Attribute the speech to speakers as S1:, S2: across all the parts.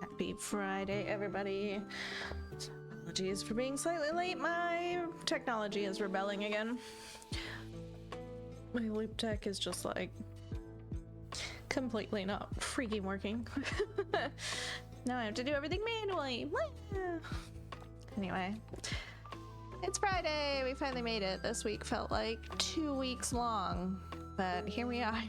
S1: Happy Friday, everybody. Apologies for being slightly late. My technology is rebelling again. My loop tech is just like completely not freaking working. Now I have to do everything manually. Anyway, it's Friday. We finally made it. This week felt like 2 weeks long, but here we are.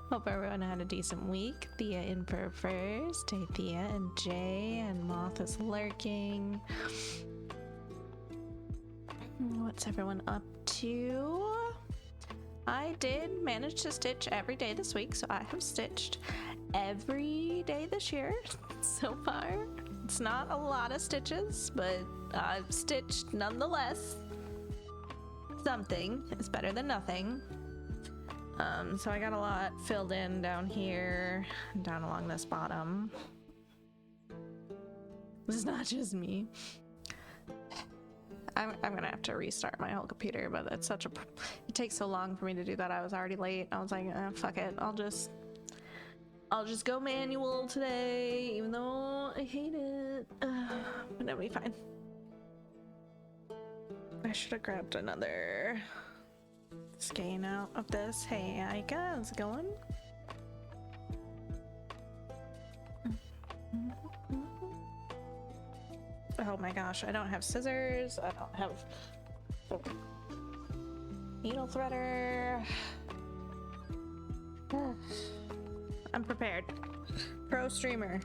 S1: Hope everyone had a decent week. Thea in for first. Hey Thea and Jay, and Moth is lurking. What's everyone up to? I did manage to stitch every day this week, so I have stitched every day this year so far. It's not a lot of stitches, but I've stitched nonetheless. Something is better than nothing. So I got a lot filled in down here, down along this bottom. This is not just me. I'm gonna have to restart my whole computer, but it's such a, it takes so long for me to do that. I was already late. I was like, fuck it. I'll just go manual today, even though I hate it. But it'll be fine. I should have grabbed another skein out of this. Hey, Aika, how's it going? Oh my gosh, I don't have scissors. I don't have needle threader. I'm prepared. Pro streamer.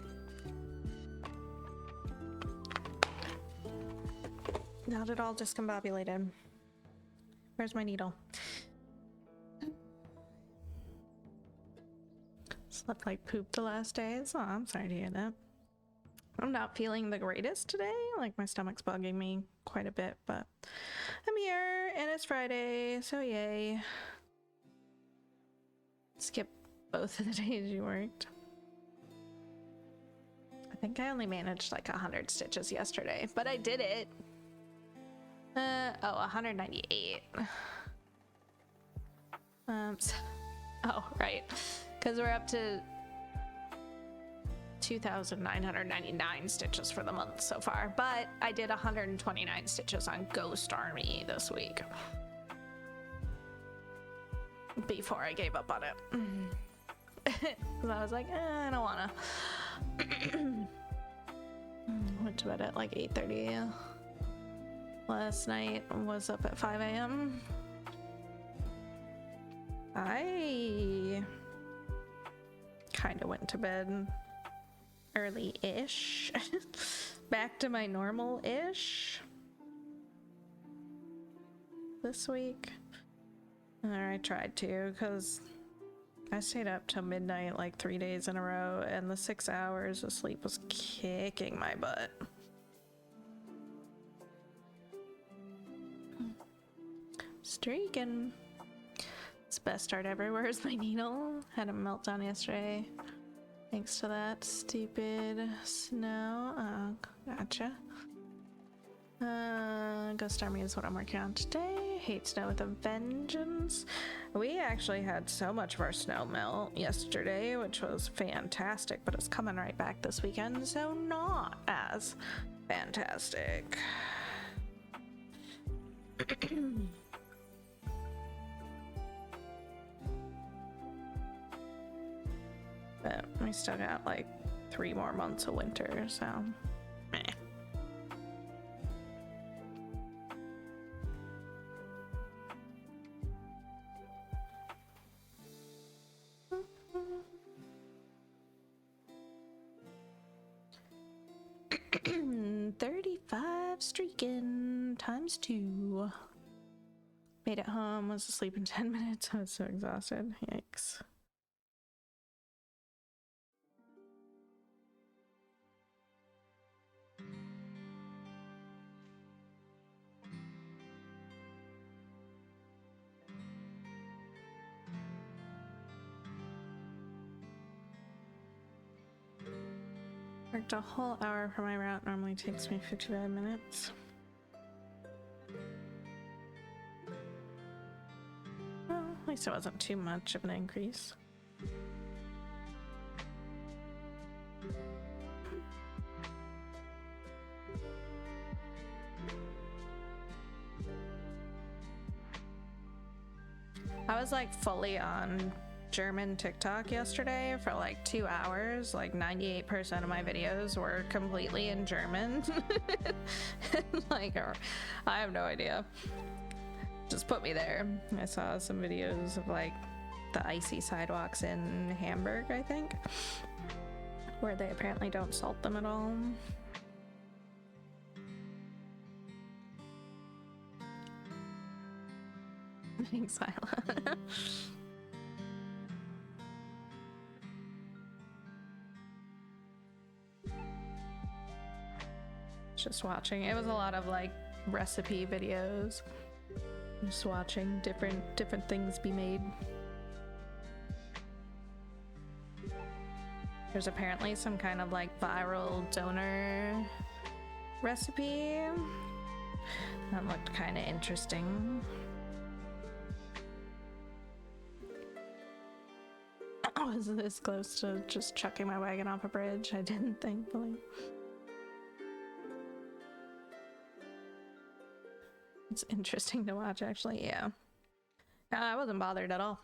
S1: Not at all discombobulated. Where's my needle? Slept like poop the last days. Oh, I'm sorry to hear that. I'm not feeling the greatest today. Like, my stomach's bugging me quite a bit, but I'm here and it's Friday, so yay. Skip both of the days you worked. I think I only managed like 100 stitches yesterday, but I did it. Oh, 198. Oh, right. Because we're up to 2,999 stitches for the month so far, but I did 129 stitches on Ghost Army this week before I gave up on it. Because I was like, I don't wanna. Went to bed at like 8:30 last night. Was up at 5 a.m. I kind of went to bed early-ish. Back to my normal-ish this week. Or I tried to, because I stayed up till midnight like 3 days in a row, and the 6 hours of sleep was kicking my butt. Streaking. It's the best start ever. Where's my needle? Had a meltdown yesterday. Thanks to that stupid snow. Oh, gotcha. Ghost Army is what I'm working on today. Hate snow with a vengeance. We actually had so much of our snow melt yesterday, which was fantastic, but it's coming right back this weekend, so not as fantastic. But we still got like 3 more months of winter, so meh. $35 streaking times 2. Made it home, was asleep in 10 minutes. I was so exhausted. Yikes. Worked a whole hour for my route. Normally takes me 55 minutes. Well, at least it wasn't too much of an increase. I was like fully on German TikTok yesterday for like 2 hours. Like 98% of my videos were completely in German. Like, I have no idea. Just put me there. I saw some videos of like the icy sidewalks in Hamburg, I think, where they apparently don't salt them at all. Thanks, Isla. Just watching. It was a lot of like recipe videos. Just watching different things be made. There's apparently some kind of like viral donor recipe that looked kind of interesting. I was this close to just chucking my wagon off a bridge. I didn't, thankfully. It's interesting to watch, actually. Yeah. I wasn't bothered at all.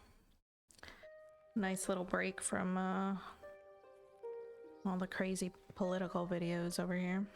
S1: Nice little break from all the crazy political videos over here.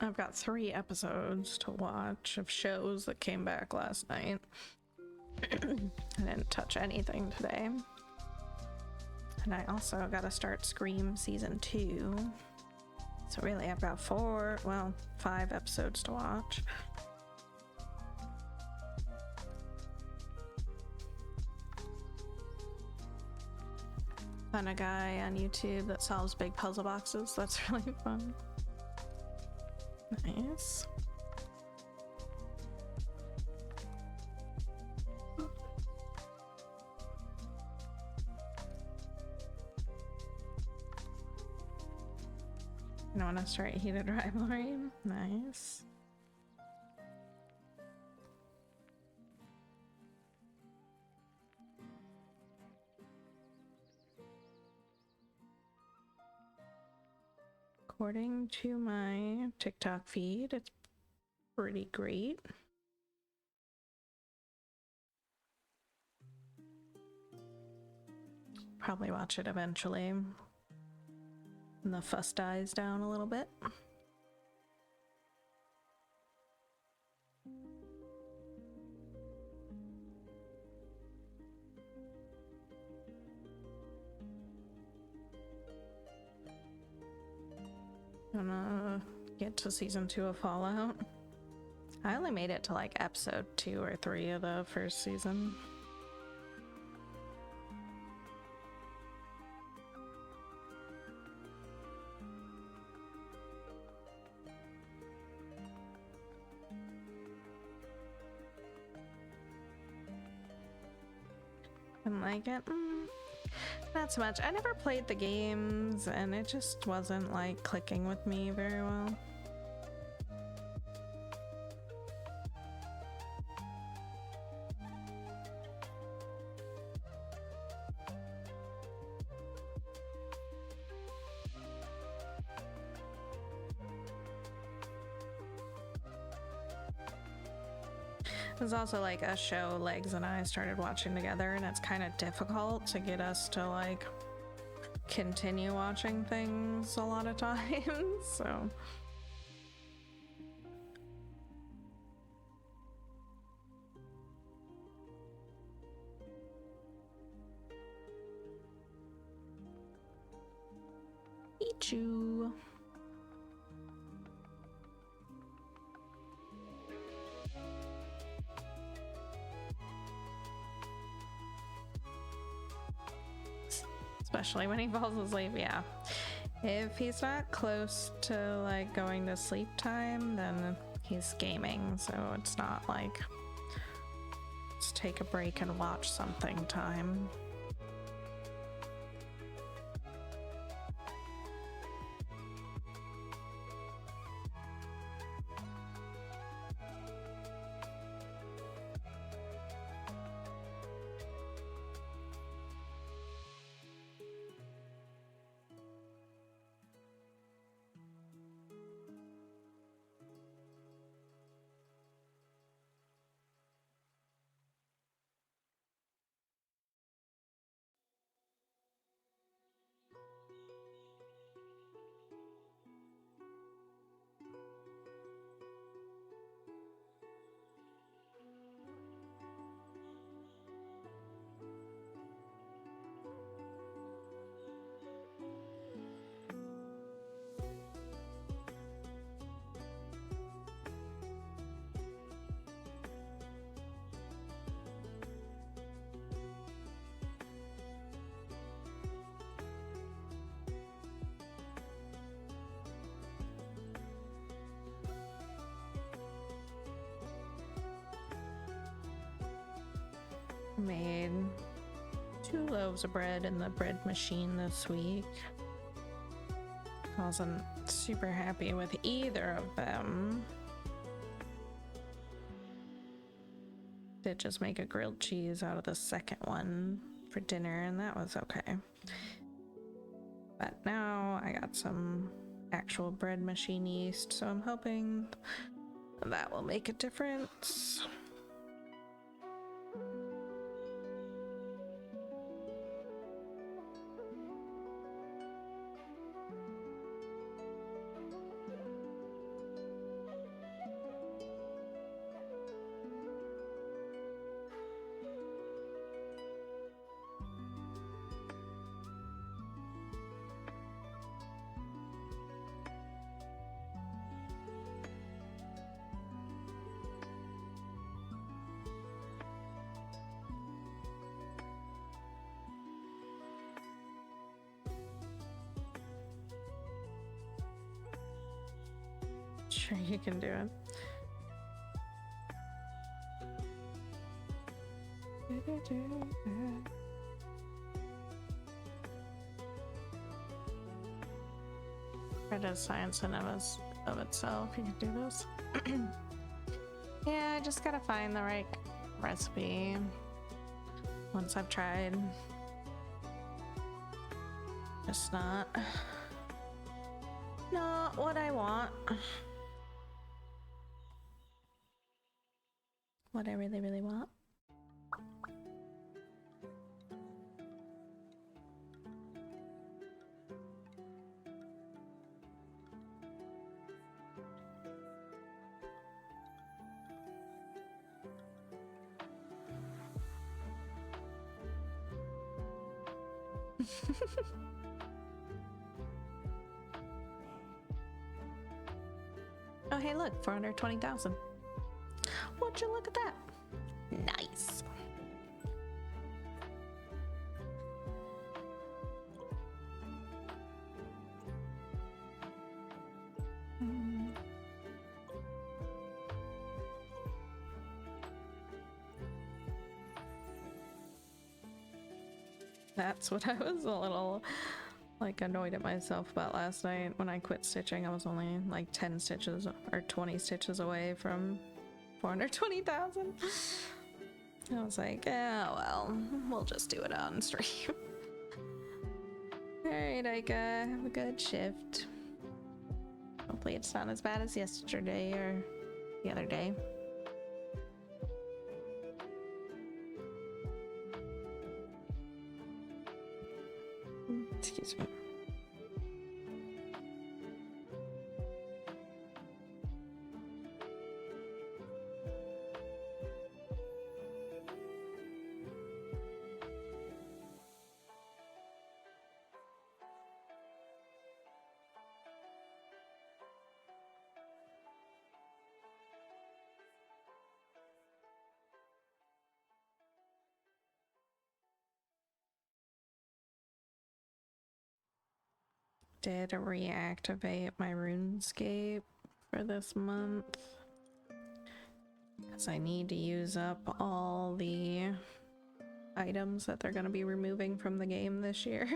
S1: I've got 3 episodes to watch of shows that came back last night. I didn't touch anything today. And I also gotta start Scream season 2. So really I've got 5 episodes to watch. Found a guy on YouTube that solves big puzzle boxes. That's really fun. Nice. I want to start heated rivalry. Nice. According to my TikTok feed, it's pretty great. Probably watch it eventually when the fuss dies down a little bit. Gonna get to season 2 of Fallout. I only made it to like episode 2 or 3 of the first season. Didn't like it. Not so much. I never played the games, and it just wasn't like clicking with me very well. It was also like a show Legs and I started watching together, and it's kind of difficult to get us to like continue watching things a lot of times, so Pichu. Especially when he falls asleep, yeah. If he's not close to like going to sleep time, then he's gaming, so it's not like let's take a break and watch something time. Made 2 loaves of bread in the bread machine this week. I wasn't super happy with either of them. Did just make a grilled cheese out of the second one for dinner, and that was okay. But now I got some actual bread machine yeast, so I'm hoping that will make a difference. Sure, you can do it. It is science in of itself. You can do this. Yeah, I just gotta find the right recipe. Once I've tried, just not what I want. What I really, really want. Oh, hey, look, 420,000. Would you look at that? Nice. That's what I was a little like annoyed at myself about last night when I quit stitching. I was only like 10 stitches or 20 stitches away from 420,000. I was like, yeah, well, we'll just do it on stream. Alright, Aika, have a good shift. Hopefully it's not as bad as yesterday or the other day. Excuse me. did reactivate my RuneScape for this month because I need to use up all the items that they're going to be removing from the game this year.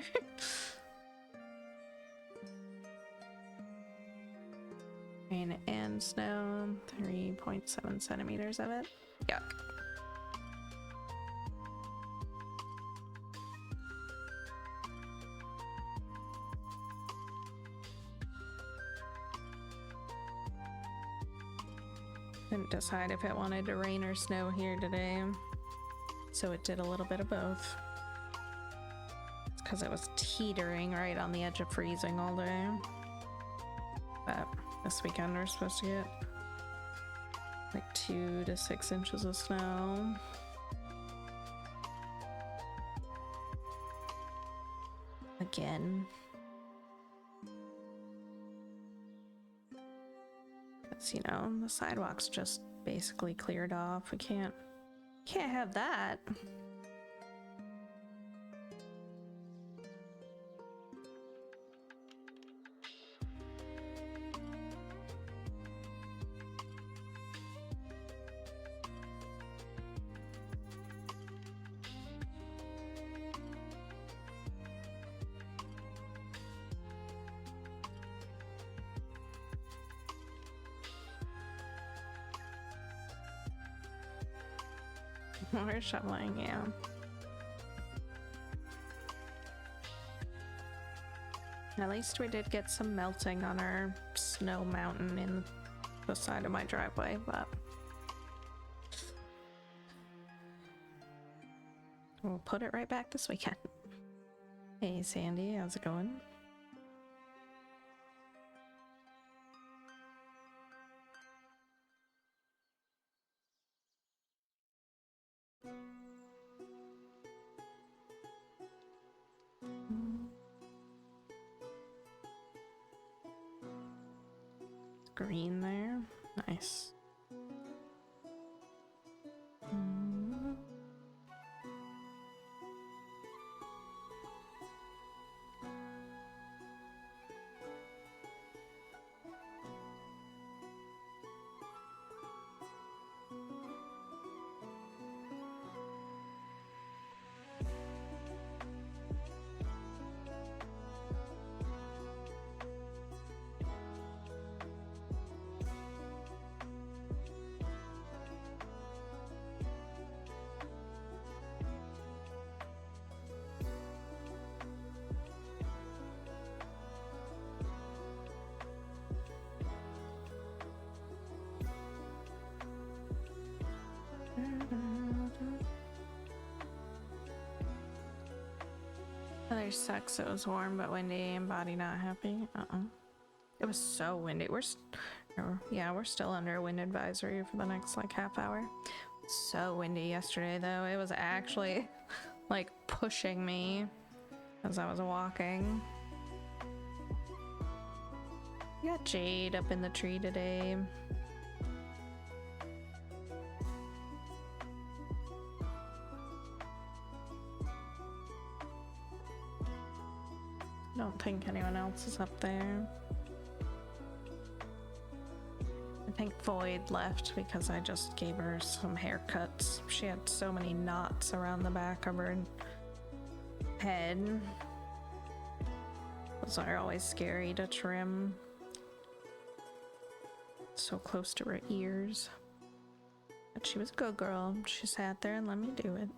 S1: Rain and snow, 3.7 centimeters of it. Yuck. Couldn't decide if it wanted to rain or snow here today, so it did a little bit of both. It's because it was teetering right on the edge of freezing all day. But this weekend we're supposed to get like 2 to 6 inches of snow. Again. You know, the sidewalk's just basically cleared off. We can't have that. We're shoveling, yeah. At least we did get some melting on our snow mountain in the side of my driveway, but we'll put it right back this weekend. Hey Sandy, how's it going? Green there. Nice. Weather sucks. It was warm but windy and body not happy. It was so windy. We're still under a wind advisory for the next like half hour. So windy yesterday though. It was actually like pushing me as I was walking. We got Jade up in the tree today. I don't think anyone else is up there. I think Void left because I just gave her some haircuts. She had so many knots around the back of her head. Those are always scary to trim. So close to her ears. But she was a good girl. She sat there and let me do it.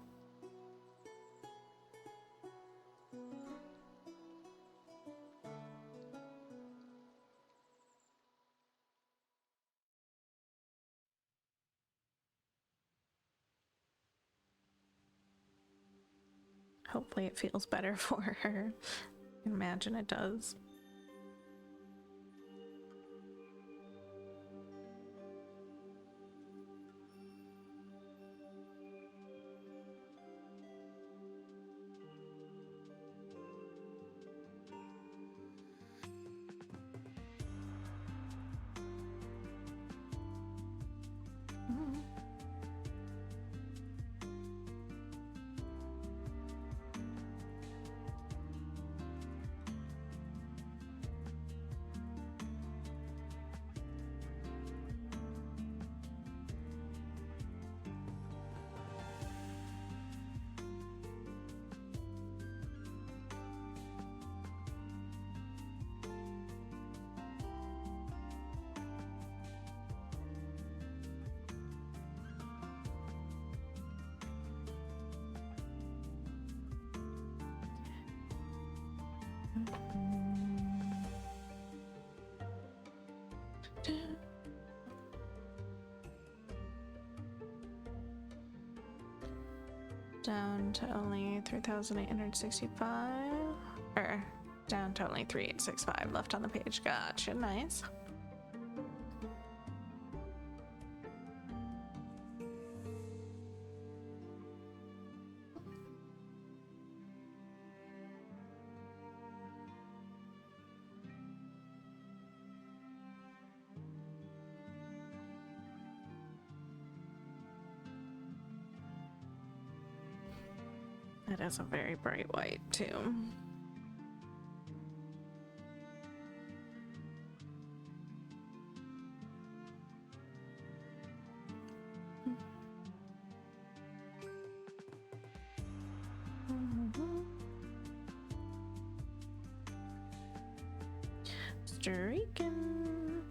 S1: Hopefully it feels better for her. I imagine it does. Down to only 3,865, or down to only 3,865 left on the page. Gotcha, nice. It is a very bright white too. Streaking.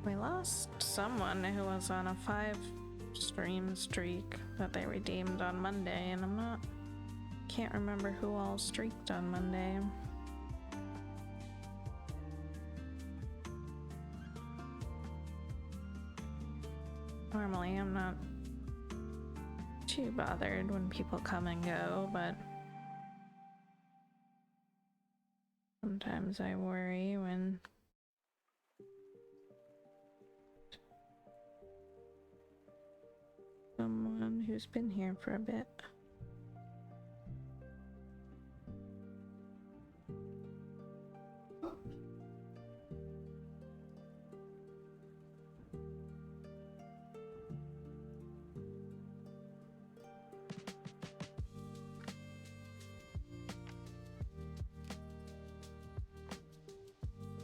S1: We lost someone who was on a 5-stream streak that they redeemed on Monday, and can't remember who all streaked on Monday. Normally I'm not too bothered when people come and go, but sometimes I worry when someone who's been here for a bit.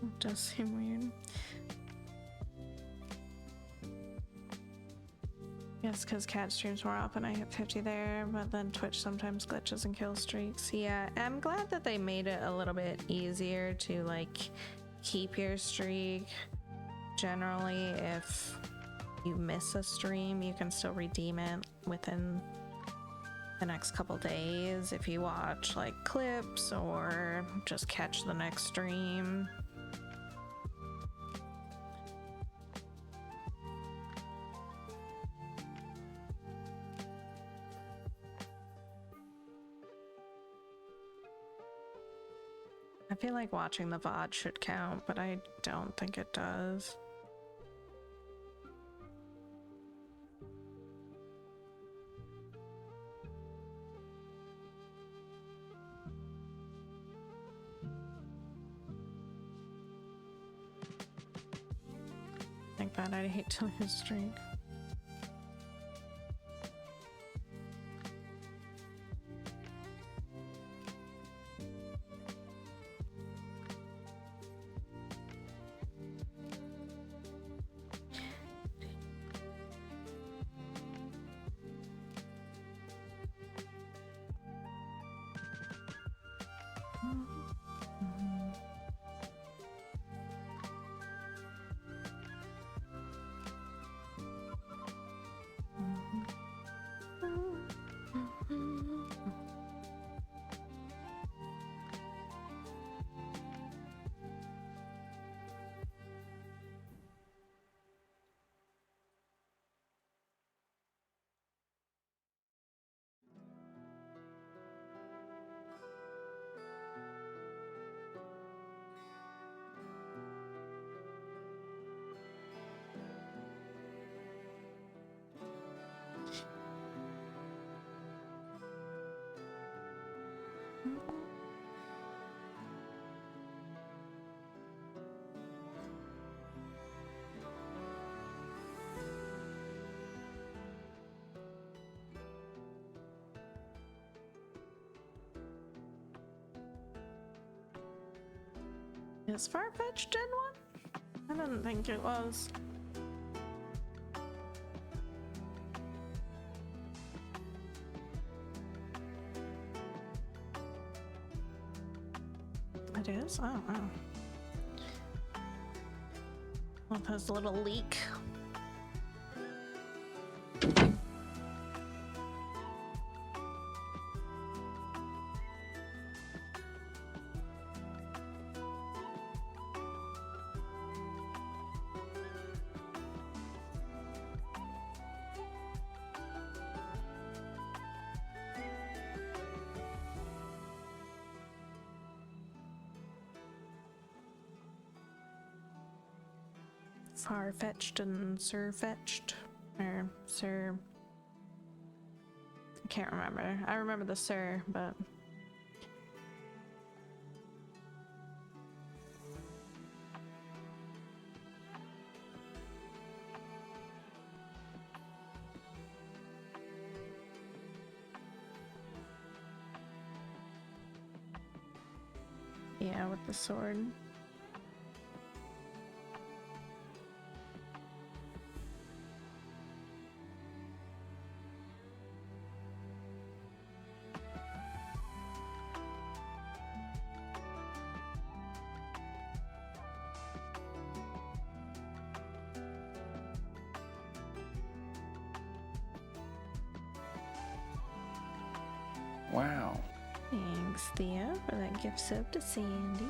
S1: It does seem weird. Yes, because cat streams more often. I hit 50 there, but then Twitch sometimes glitches and kill streaks. Yeah, I'm glad that they made it a little bit easier to like keep your streak. Generally, if you miss a stream, you can still redeem it within the next couple days if you watch like clips or just catch the next stream. I feel like watching the VOD should count, but I don't think it does. Like that, I'd hate to lose streak. Is Farfetch Gen 1? I didn't think it was. It is? Oh, wow. with his little leak. Far-fetched and Sir-fetched, or Sir... I can't remember. I remember the Sir, but... yeah, with the sword.
S2: Wow.
S1: Thanks, Thea, for that gift sub to Sandy.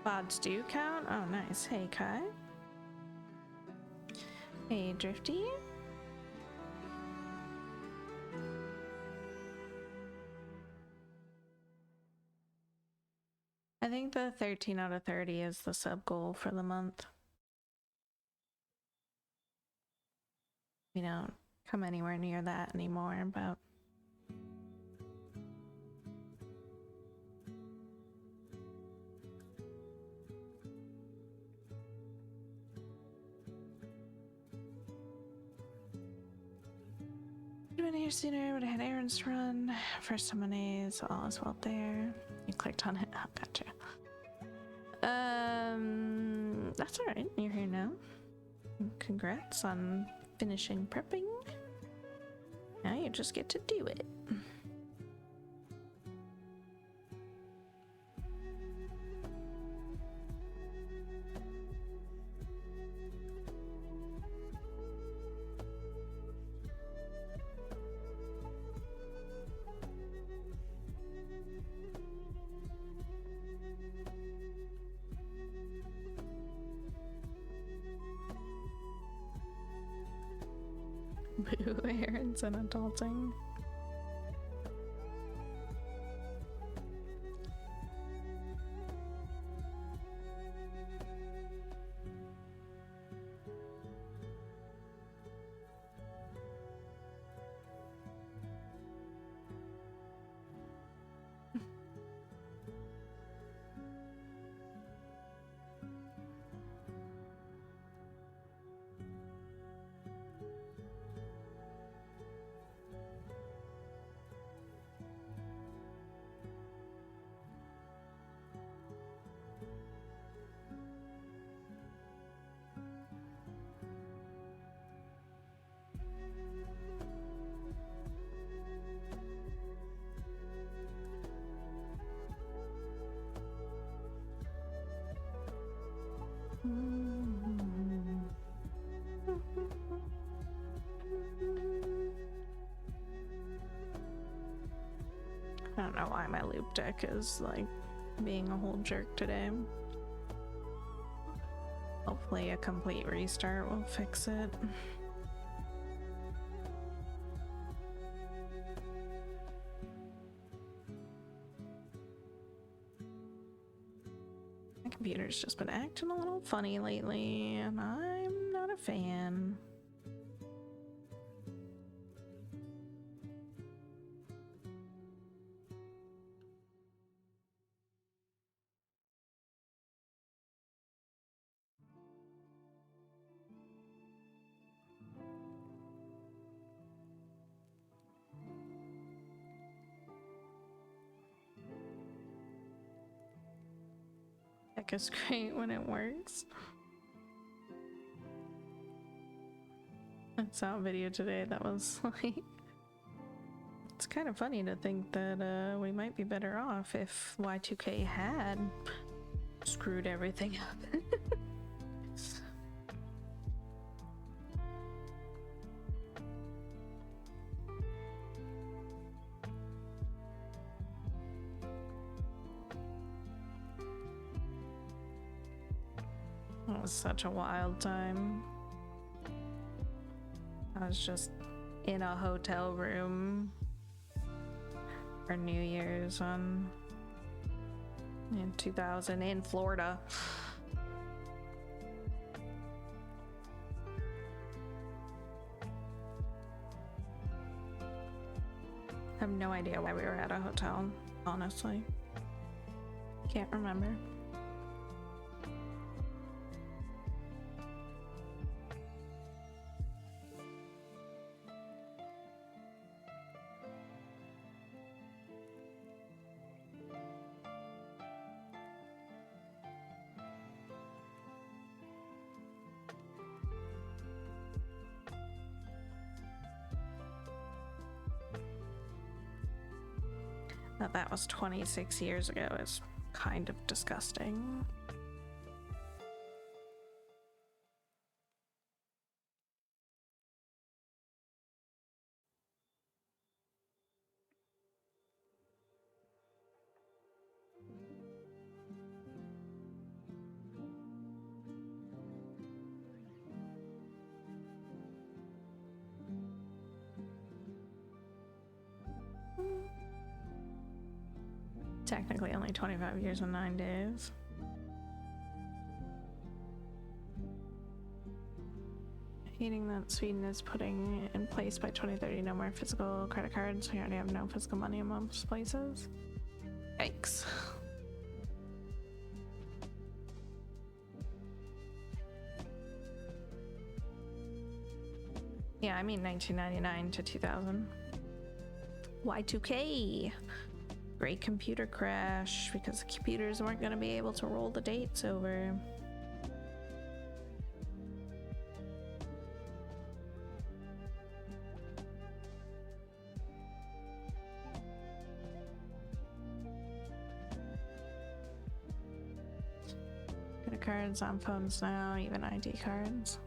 S1: Bods do count? Oh, nice. Hey, Kai. Hey, Drifty. I think the 13 out of 30 is the sub goal for the month. We don't come anywhere near that anymore, but... I've been here sooner, but I had errands to run. First time on A, so all is well there. You clicked on it. Oh, gotcha. That's alright. You're here now. Congrats on finishing prepping. Now you just get to do it. Boo, errands and adulting. I don't know why my loop deck is like being a whole jerk today. Hopefully a complete restart will fix it. My computer's just been acting a little funny lately, and I'm not a fan. music is great when it works. I saw a video today that was like, it's kind of funny to think that we might be better off if Y2K had screwed everything up. It was such a wild time. I was just in a hotel room for New Year's in 2000 in Florida. I have no idea why we were at a hotel, honestly. Can't remember. That was 26 years ago is kind of disgusting. Technically only 25 years and 9 days. Heating that Sweden is putting in place by 2030, no more physical credit cards. We already have no physical money in most places. Yikes. Yeah, I mean 1999 to 2000. Y2K. Great computer crash because the computers weren't going to be able to roll the dates over. Credit cards on phones now, even ID cards.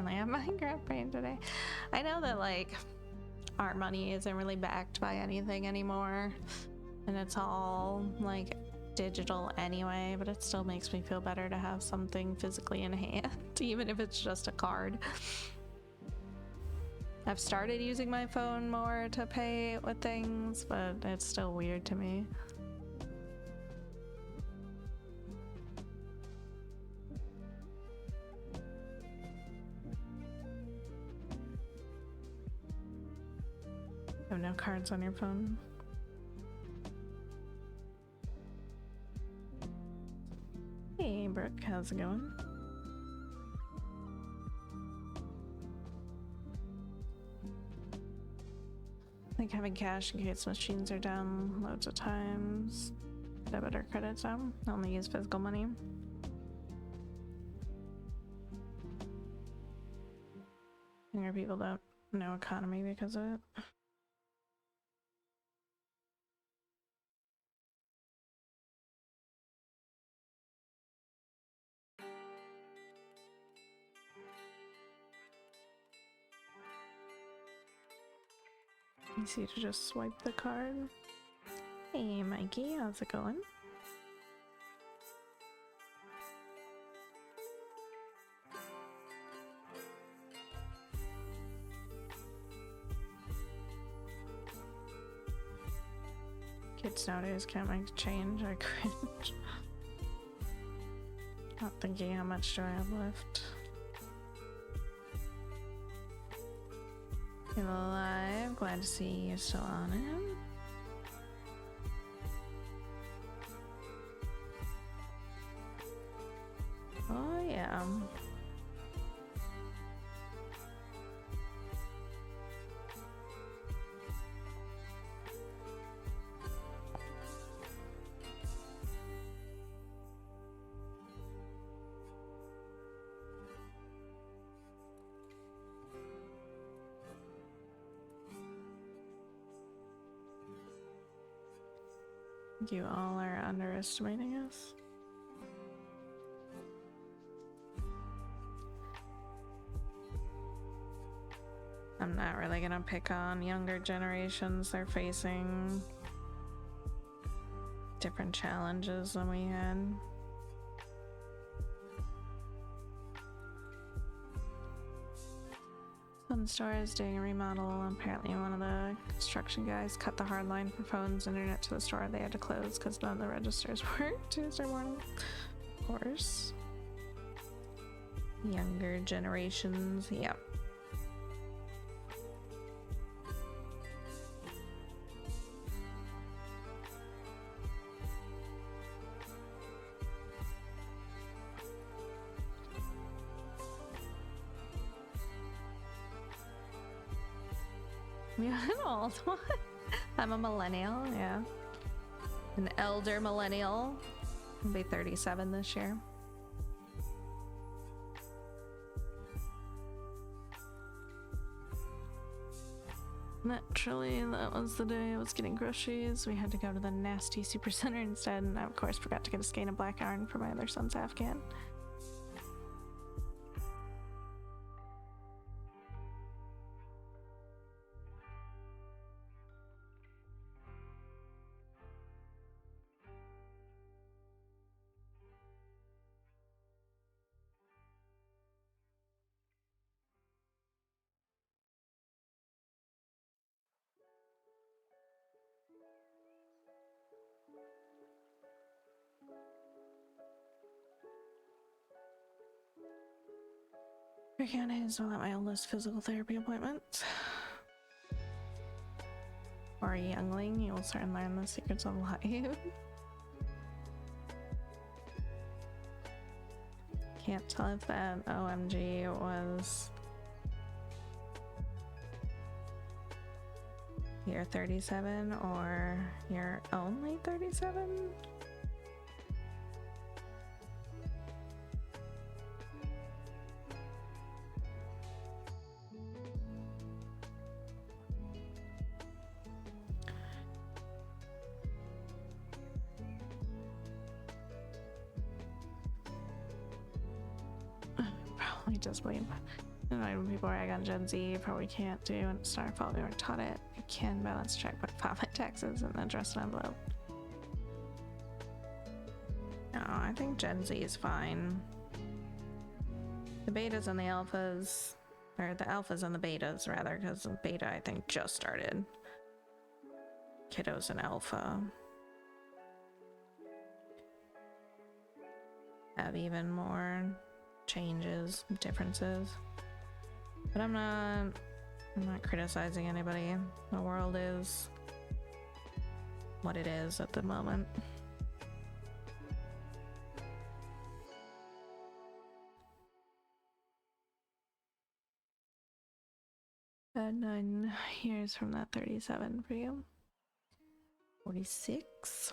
S1: I have Minecraft brain today. I know that like our money isn't really backed by anything anymore and it's all like digital anyway, but it still makes me feel better to have something physically in hand, even if it's just a card. I've started using my phone more to pay with things, but it's still weird to me. You have no cards on your phone. Hey Brooke, how's it going? I think having cash in case machines are down loads of times. Debit or credit down. Only use physical money. Younger people don't know economy because of it. Easy to just swipe the card. Hey Mikey, how's it going? Kids nowadays can't make change, I cringe. Not thinking how much do I have left. You're alive, glad to see you still on it. Oh yeah. You all are underestimating us. I'm not really gonna pick on younger generations. They're facing different challenges than we had. One store is doing a remodel. Apparently one of the construction guys cut the hard line for phones internet to the store. They had to close because none of the registers worked Tuesday morning. Of course. Younger generations, yep. You're an old one. I'm a millennial, yeah. An elder millennial. I'll be 37 this year. Naturally, that was the day I was getting groceries. We had to go to the nasty super center instead, and I of course forgot to get a skein of black iron for my other son's Afghan. County is one of my oldest physical therapy appointments. For a youngling, you will soon learn the secrets of life. Can't tell if that OMG was you're 37 or you're only 37. Probably just blame. And when people rag on Gen Z, probably can't do, and it's not our fault we weren't taught it. You can balance check, but file my taxes and address an envelope. No, I think Gen Z is fine. The betas and the alphas, or the alphas and the betas rather, because the beta I think just started. Kiddos and alpha have even more changes, differences. But I'm not criticizing anybody. The world is what it is at the moment. And 9 years from that 37 for you. 46.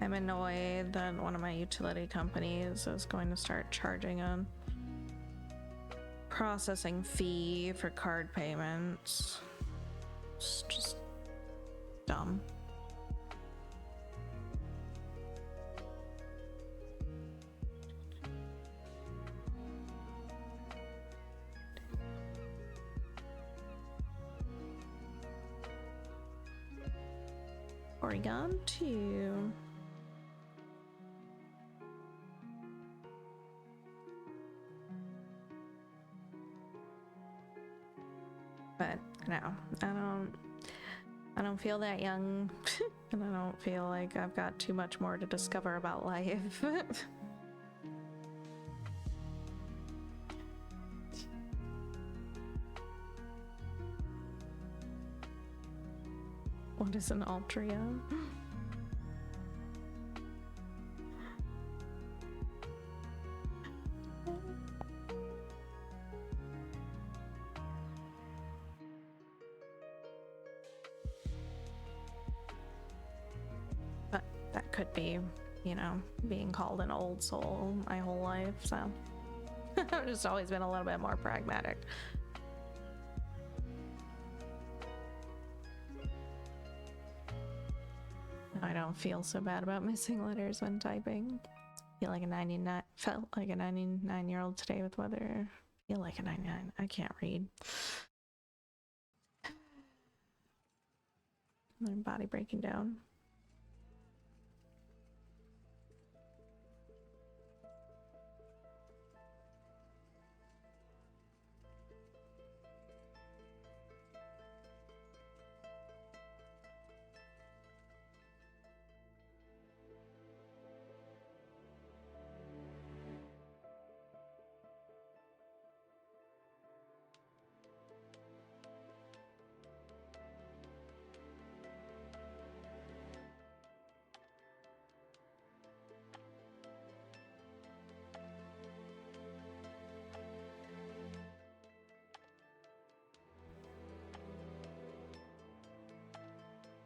S1: I'm annoyed that one of my utility companies is going to start charging a processing fee for card payments. It's just dumb. Oregon 2. But no, I don't feel that young, and I don't feel like I've got too much more to discover about life. What is an Altria? could be, you know, being called an old soul my whole life, so I've just always been a little bit more pragmatic. I don't feel so bad about missing letters when typing. Felt like a 99-year-old today with weather. Feel like a 99. I can't read. My body breaking down.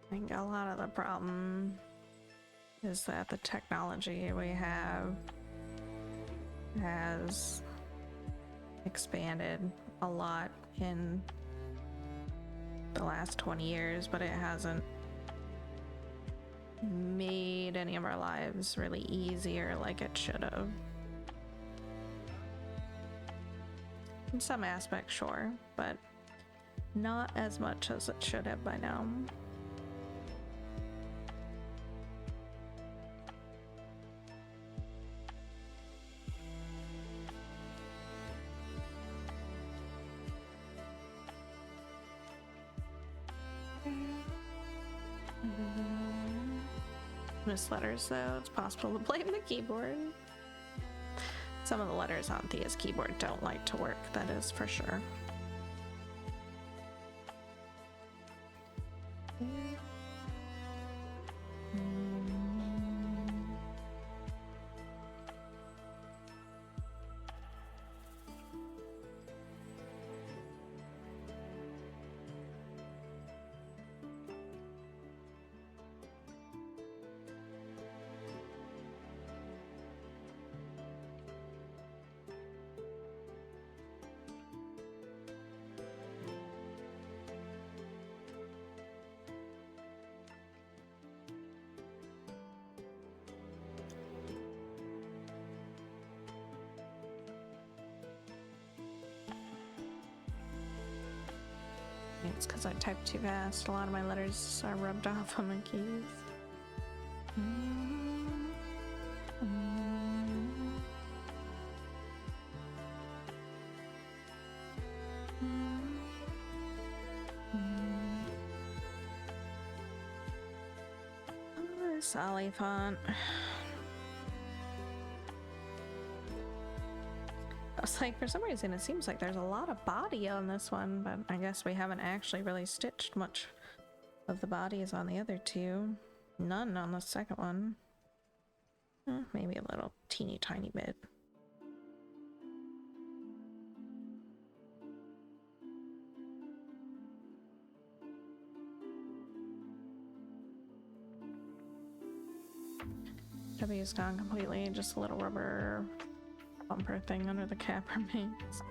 S1: I think a lot of the problem is that the technology we have has expanded a lot in the last 20 years, but it hasn't made any of our lives really easier like it should have. In some aspects, sure, but not as much as it should have by now. Miss letters, though, it's possible to blame the keyboard. Some of the letters on Thea's keyboard don't like to work, that is for sure. It's because I typed too fast. A lot of my letters are rubbed off on my keys. Oh, this Ollie font. It's like, for some reason, it seems like there's a lot of body on this one, but I guess we haven't actually really stitched much of the bodies on the other two. None on the second one. Maybe a little teeny tiny bit. W's gone completely, just a little rubber bumper thing under the cap remains.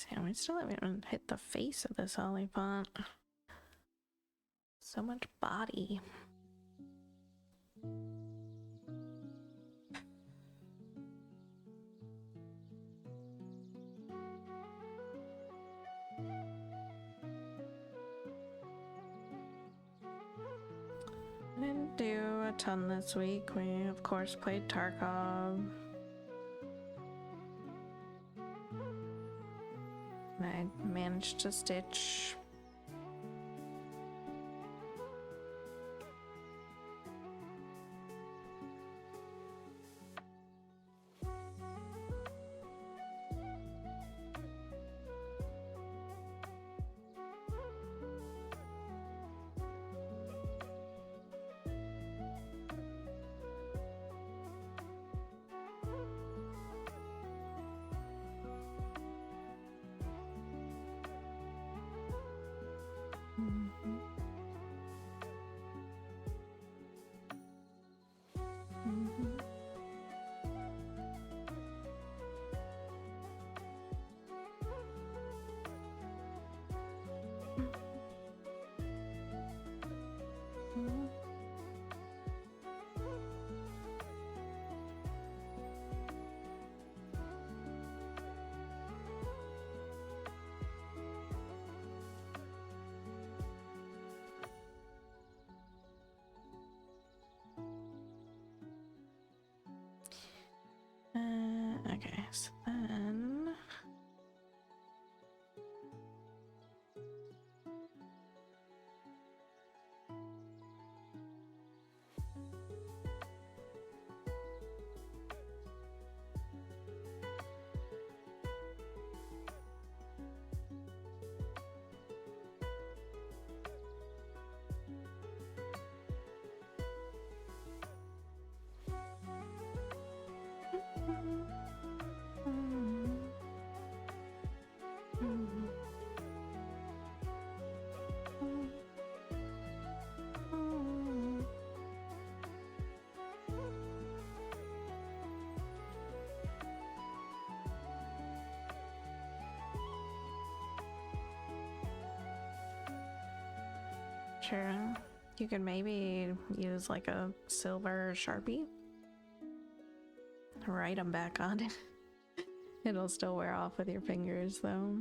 S1: Damn, we still haven't even hit the face of this Olipont. So much body. I didn't do a ton this week. We, of course, played Tarkov. And I managed to stitch. Okay, so then sure, you could maybe use like a silver Sharpie. Write them back on it. It'll still wear off with your fingers though.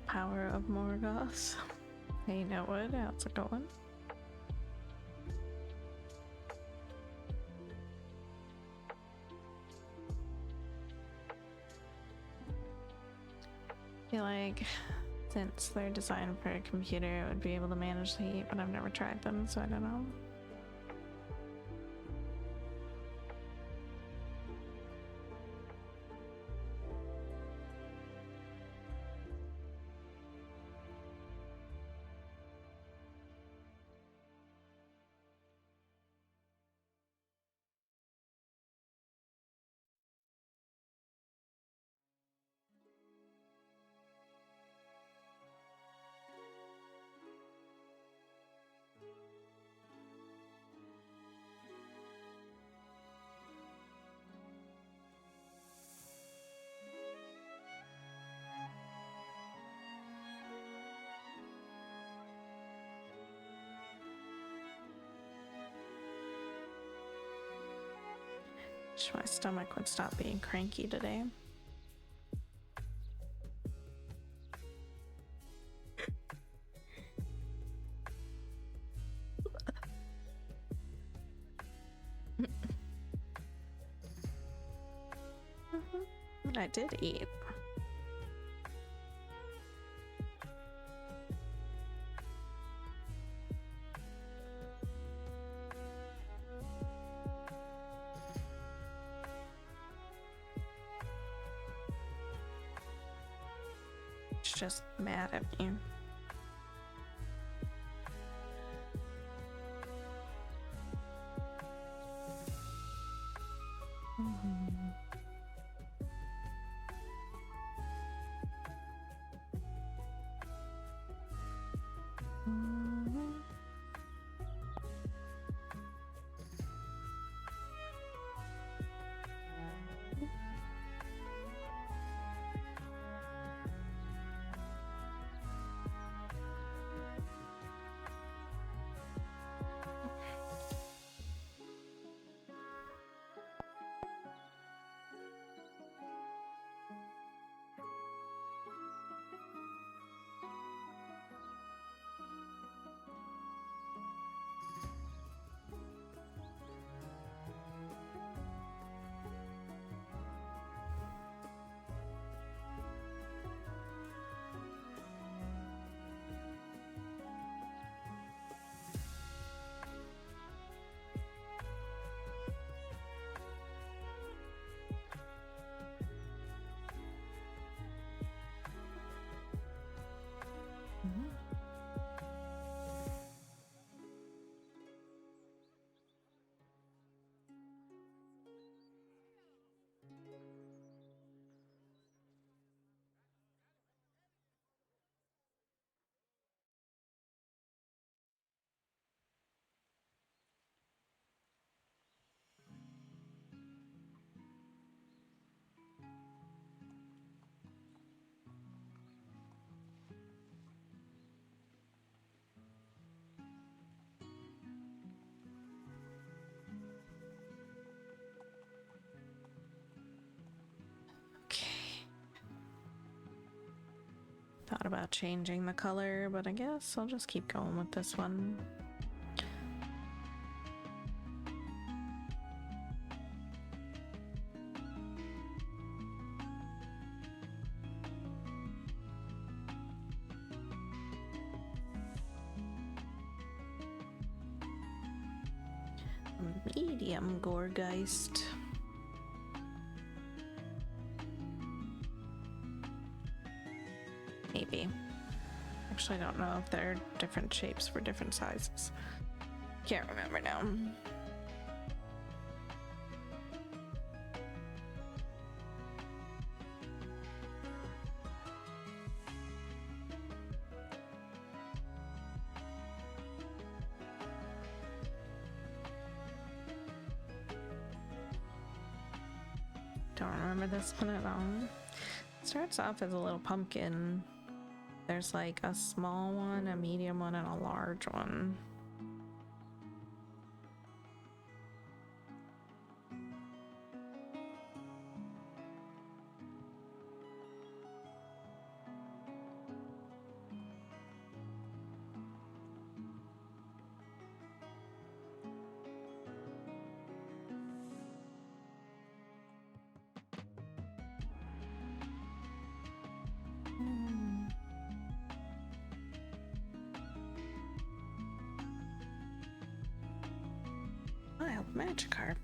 S1: Power of Morgoth. Hey, Notewood, how's it going? feel like since they're designed for a computer, it would be able to manage the heat, but I've never tried them, so I don't know. Wish my stomach would stop being cranky today. I did eat. It's just mad at me. Thought about changing the color, but I guess I'll just keep going with this one. Medium Gourgeist. Maybe. Actually, I don't know if there are different shapes for different sizes. Can't remember now. Don't remember this one at all. Starts off as a little pumpkin. There's like a small one, a medium one, and a large one. Hmm. Wild Magikarp.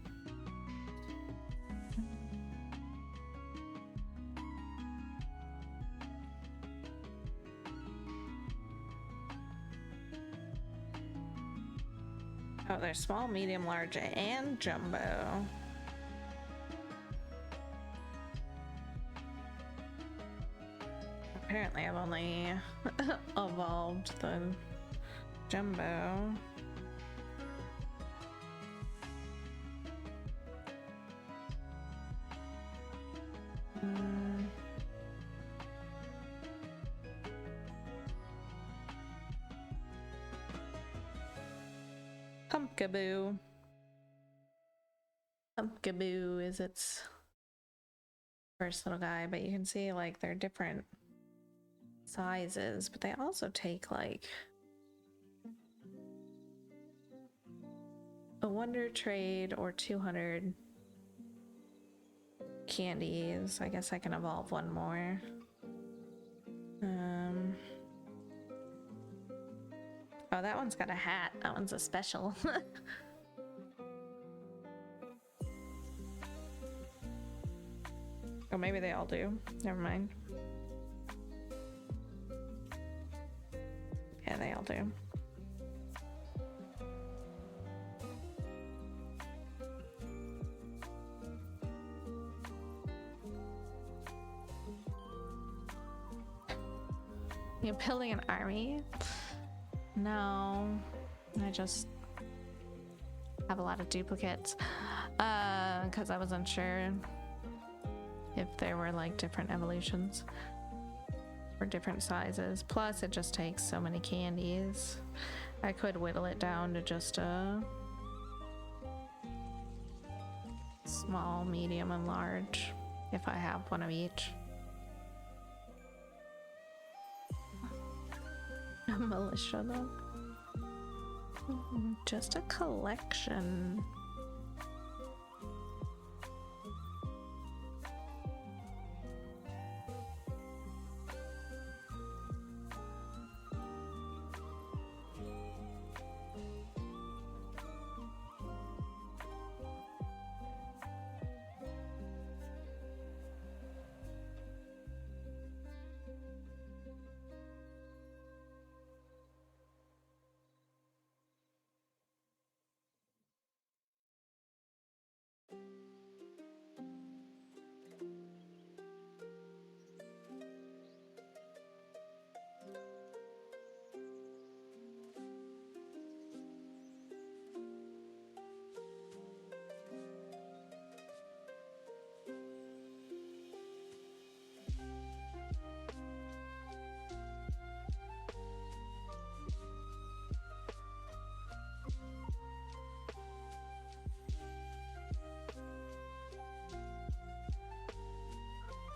S1: Oh, they're small, medium, large, and jumbo. Apparently, I've only evolved the jumbo. Pumpkaboo. Pumpkaboo is its first little guy, but you can see like they're different sizes, but they also take like a wonder trade or 200 candies. I guess I can evolve one more. Oh, that one's got a hat. That one's a special. Oh, maybe they all do. Never mind. Yeah, they all do. You're building an army? No, I just have a lot of duplicates. Because I wasn't sure if there were like different evolutions or different sizes. Plus, it just takes so many candies. I could whittle it down to just a small, medium, and large if I have one of each. A militia though. Just a collection.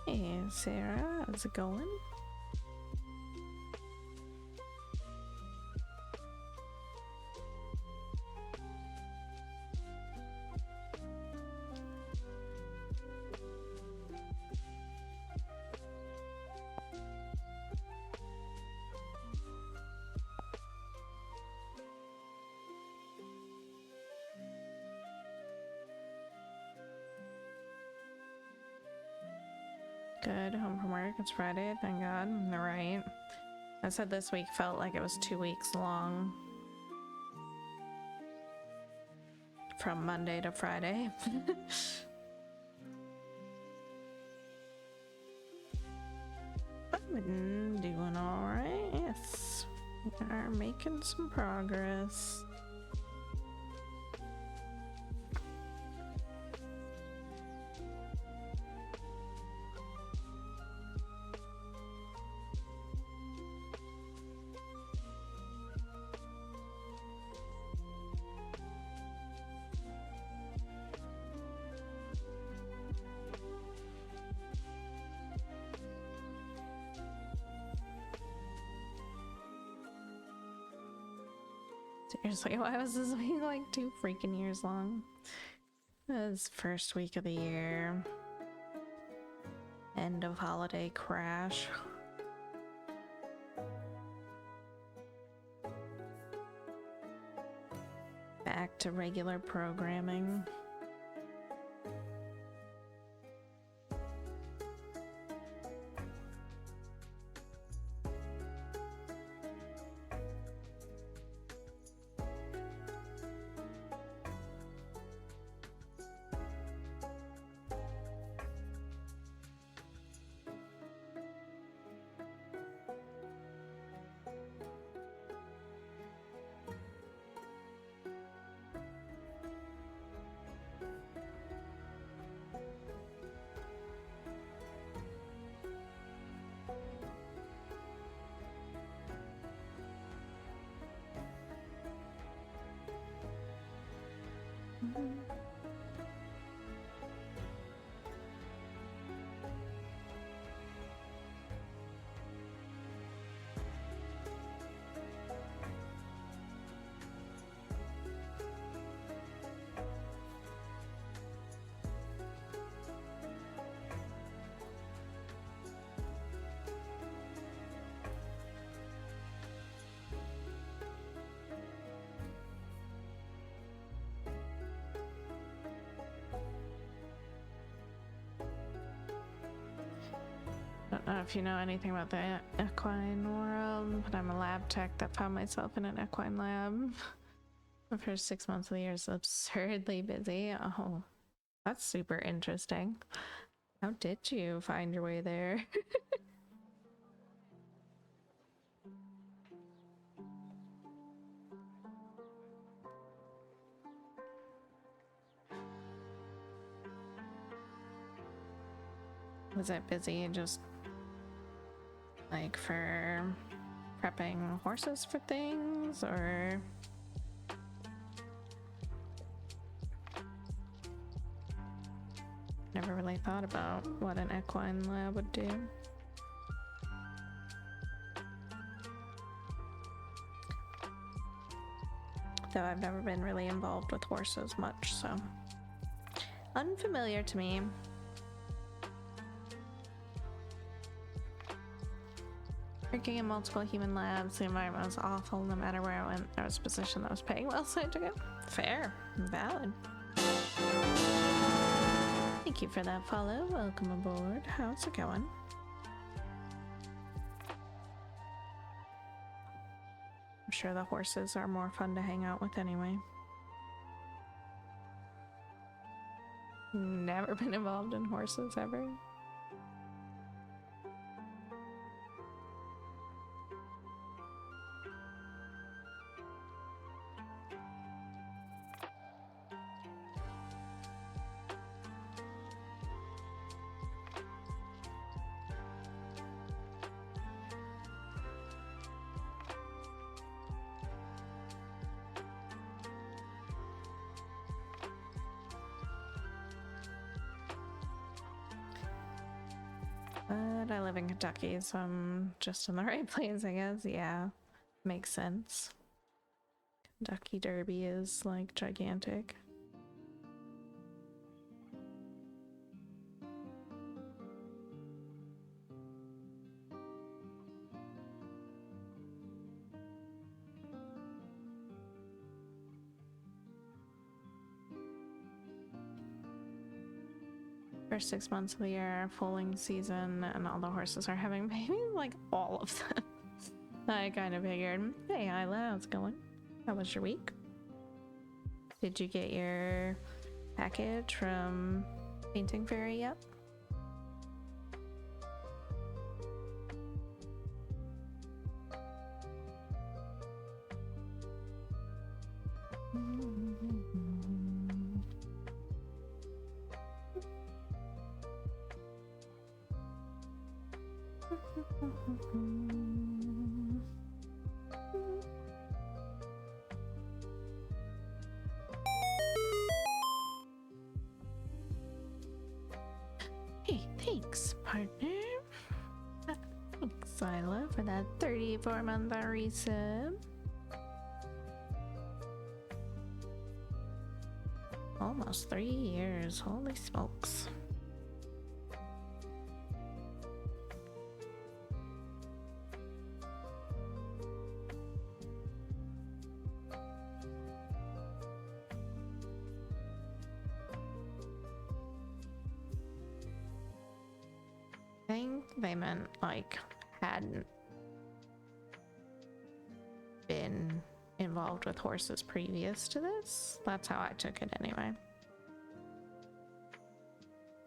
S1: Hey, Sarah, how's it going? Good, home from work. It's Friday, thank God. All right. I said this week felt like it was 2 weeks long. From Monday to Friday. I've been doing alright, yes. We are making some progress. Seriously, why was this week like 2 freaking years long? This first week of the year. End of holiday crash. to regular programming. I don't know if you know anything about the equine world, but I'm a lab tech that found myself in an equine lab. The first 6 months of the year is absurdly busy. Oh, that's super interesting. How did you find your way there? Was it busy just like for prepping horses for things, or never really thought about what an equine lab would do. Though I've never been really involved with horses much, so unfamiliar to me. Working in multiple human labs, the environment was awful. No matter where I went, there was a position that was paying well, so I took it. Fair. Valid. Thank you for that follow. Welcome aboard. How's it going? I'm sure the horses are more fun to hang out with anyway. Never been involved in horses ever. But I live in Kentucky, so I'm just in the right place, I guess. Yeah, makes sense. Kentucky Derby is like gigantic. First 6 months of the year, foaling season, and all the horses are having babies, like all of them. I kind of figured, hey Isla, how's it going? How was your week? Did you get your package from Painting Fairy yet? Hey, thanks, partner. Thanks, Isla, for that 34-month resub. Almost 3 years. Holy smokes. think they meant like hadn't been involved with horses previous to this. That's how I took it anyway.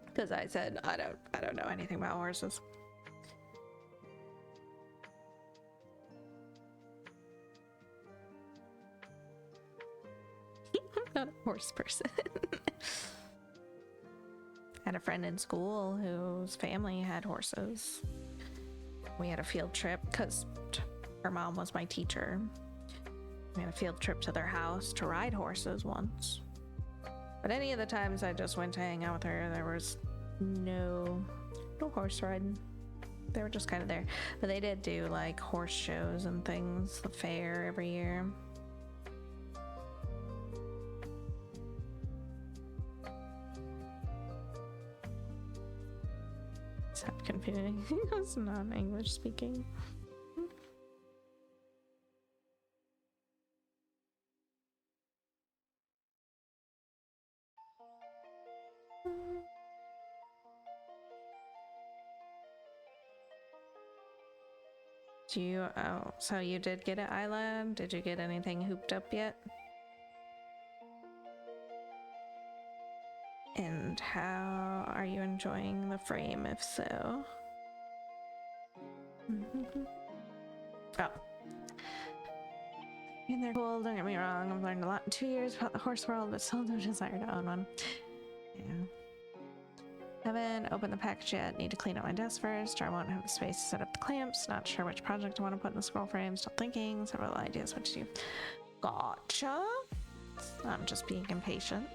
S1: Because I said I don't know anything about horses. I'm not a horse person. Had a friend in school whose family had horses. We had a field trip because her mom was my teacher. We had a field trip to their house to ride horses once. But any of the times I just went to hang out with her, there was no horse riding. They were just kind of there. But they did do like horse shows and things, the fair every year. Except confusing. It's non-English speaking. Do you, oh, so you did get it, Isla? Did you get anything hooped up yet? And how are you enjoying the frame, if so? Oh. And they're cool, don't get me wrong. I've learned a lot in 2 years about the horse world, but still no desire to own one. Yeah. Haven't opened the package yet. Need to clean up my desk first, or I won't have the space to set up the clamps. Not sure which project I want to put in the scroll frame. Still thinking. Several ideas what to do. Gotcha. I'm just being impatient.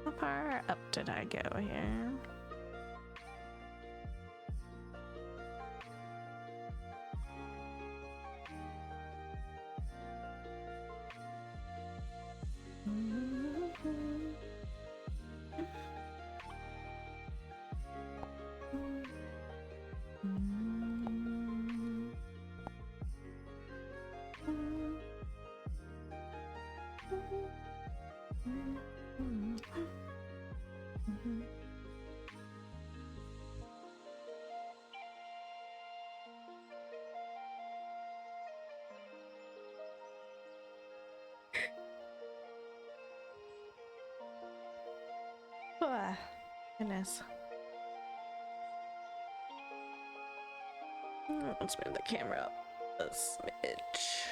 S1: How far up did I go here? Oh, goodness. Let's move the camera up a smidge.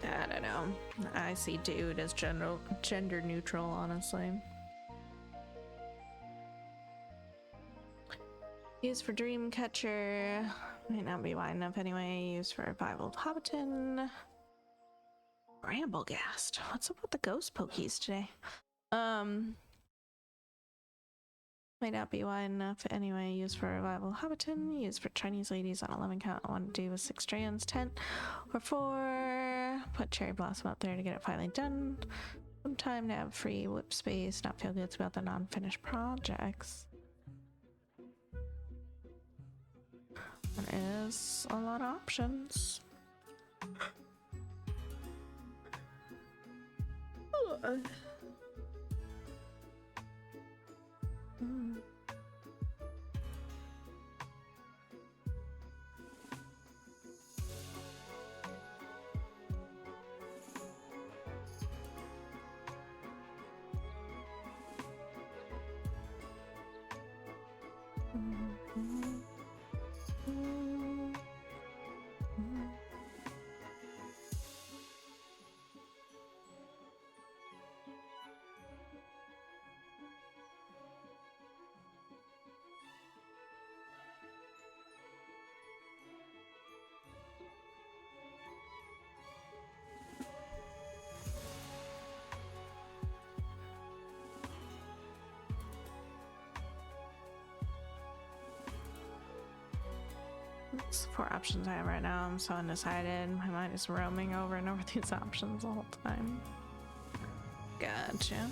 S1: I don't know. I see dude as gender neutral, honestly. Used for Dreamcatcher. Might not be wide enough anyway. Used for Revival of Hobbiton. Bramblegast. What's up with the ghost pokies today? Might not be wide enough anyway. Used for Revival of Hobbiton. Used for Chinese ladies on 11 count. I want to do with 6 strands. 10 or 4. Put Cherry Blossom up there to get it finally done. Some time to have free whip space. Not feel good about the non-finished projects. There is a lot of options. It's the 4 options I have right now. I'm so undecided. My mind is roaming over and over these options the whole time. Gotcha.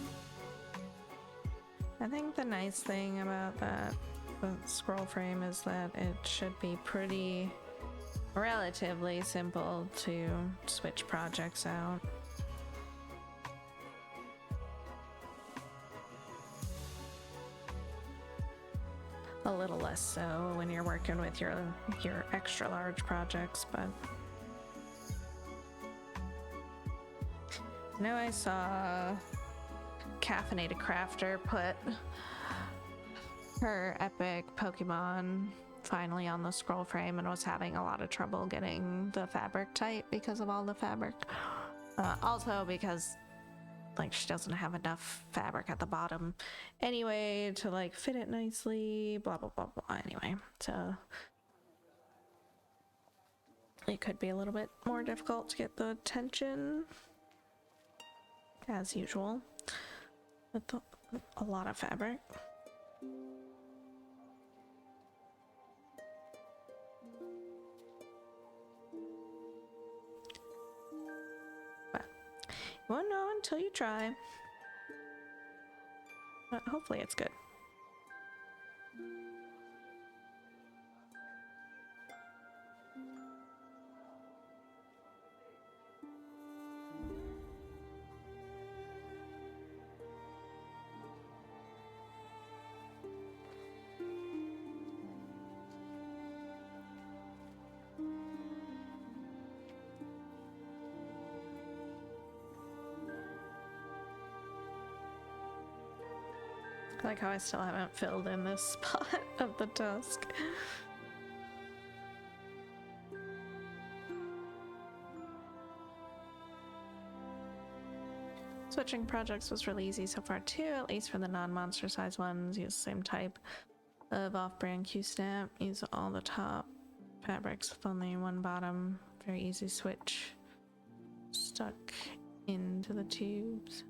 S1: I think the nice thing about the scroll frame is that it should be pretty relatively simple to switch projects out. A little less so when you're working with your extra large projects, but I know I saw Caffeinated Crafter put her epic Pokemon finally on the scroll frame and was having a lot of trouble getting the fabric tight because of all the fabric. Also because like she doesn't have enough fabric at the bottom anyway to like fit it nicely, blah blah blah blah. Anyway, so it could be a little bit more difficult to get the tension as usual with a lot of fabric. You won't know until you try. But hopefully it's good. I like how I still haven't filled in this spot of the tusk. Switching projects was really easy so far too, at least for the non-monster size ones. Use the same type of off-brand Q-Snap. Use all the top fabrics with only one bottom. Very easy switch. Stuck into the tubes.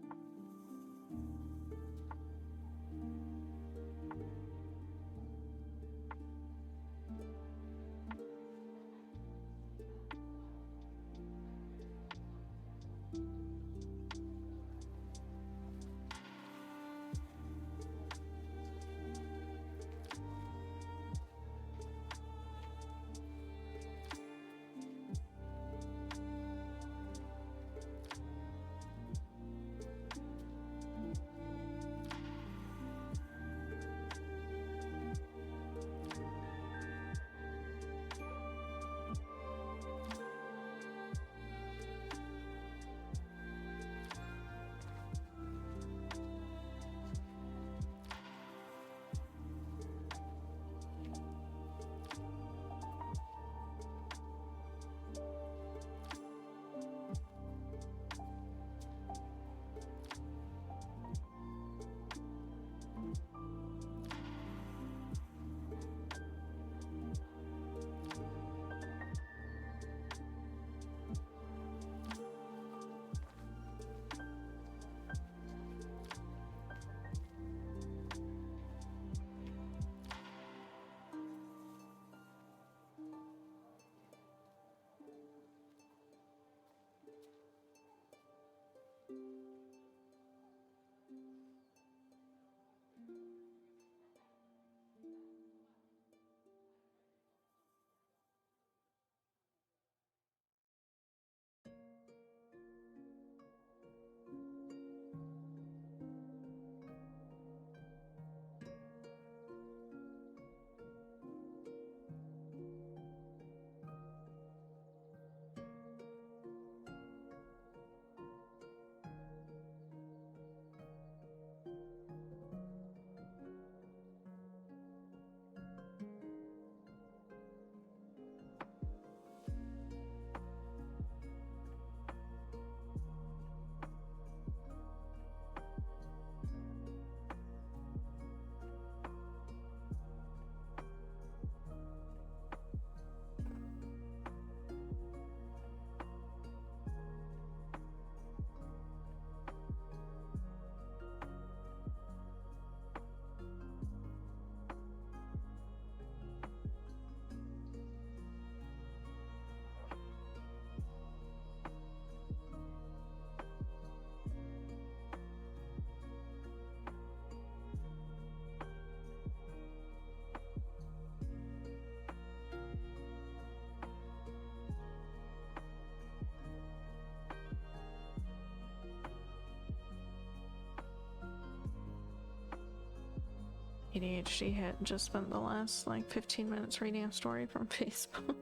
S1: ADHD hit, just spent the last like 15 minutes reading a story from Facebook.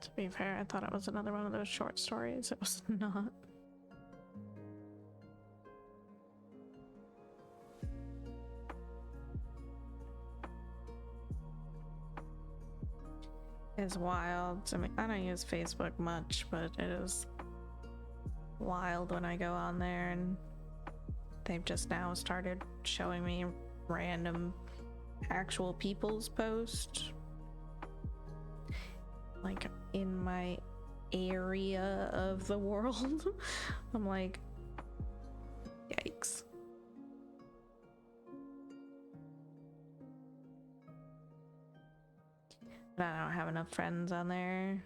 S1: To be fair, I thought it was another one of those short stories. It was not. It's wild. I mean, I don't use Facebook much, but it is wild when I go on there and they've just now started showing me random actual people's posts. Like in my area of the world. I'm like, yikes. But I don't have enough friends on there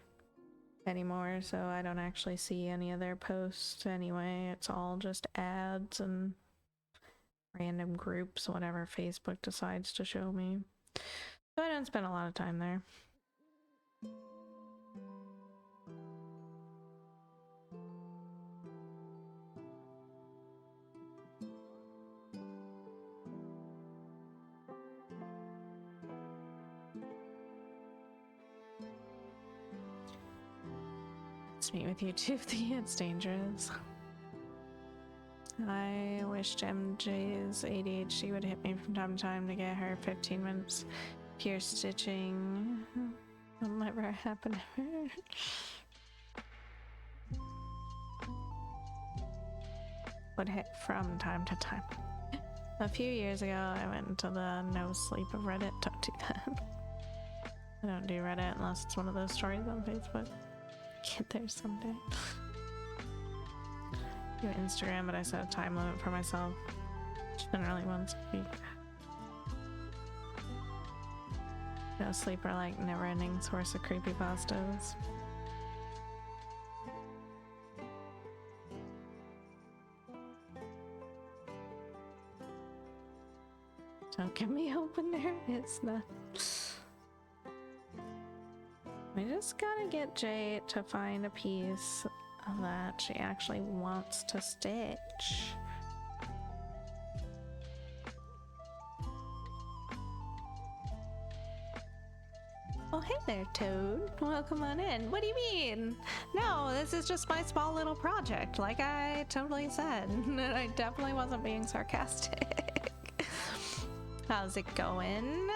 S1: anymore, so I don't actually see any of their posts anyway. It's all just ads and random groups, whatever Facebook decides to show me. So I don't spend a lot of time there. Meet with you too. It's dangerous. I wish MJ's ADHD would hit me from time to time to get her 15 minutes pure stitching. That'll never happen ever. Would hit from time to time. A few years ago, I went into the no sleep of Reddit. Don't do that. I don't do Reddit unless it's one of those stories on Facebook. Get there someday. Do Instagram, but I set a time limit for myself. Generally once a week. No sleep are like never-ending source of creepypastas. Don't get me open there. It's not. We just gotta get Jade to find a piece that she actually wants to stitch. Oh, hey there, Toad. Welcome on in. What do you mean? No, this is just my small little project, like I totally said. I definitely wasn't being sarcastic. How's it going?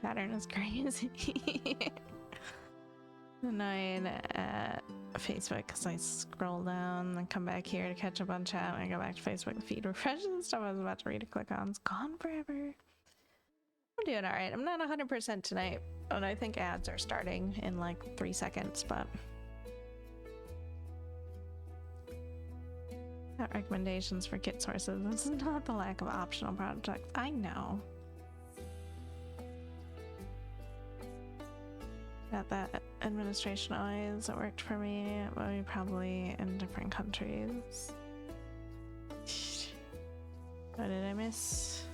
S1: Pattern is crazy. Annoying at Facebook because I scroll down and come back here to catch up on chat and I go back to Facebook feed refresh and stuff I was about to read to click on. It's gone forever. I'm doing alright. I'm not 100% tonight, and I think ads are starting in like 3 seconds, but not recommendations for kit sources. This is not the lack of optional projects. I know. Got that administration always worked for me, but we probably in different countries. What did I miss?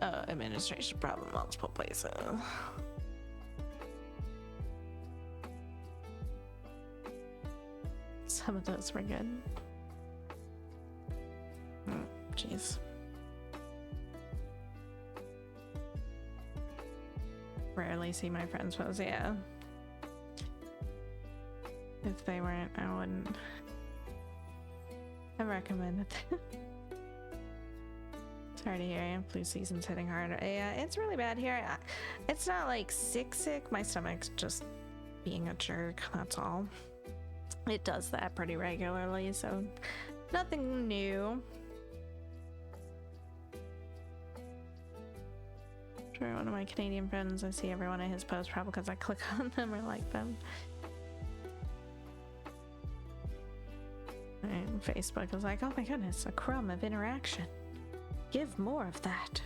S1: Oh, administration problem multiple places. Some of those were good. Jeez. Rarely see my friends post, yeah. If they weren't, I wouldn't have recommended it. Sorry to hear you. Flu season's hitting hard. Yeah, it's really bad here. It's not like sick. My stomach's just being a jerk, that's all. It does that pretty regularly, so nothing new. For one of my Canadian friends, I see every one of his posts probably because I click on them or like them. And Facebook is like, oh my goodness, a crumb of interaction. Give more of that.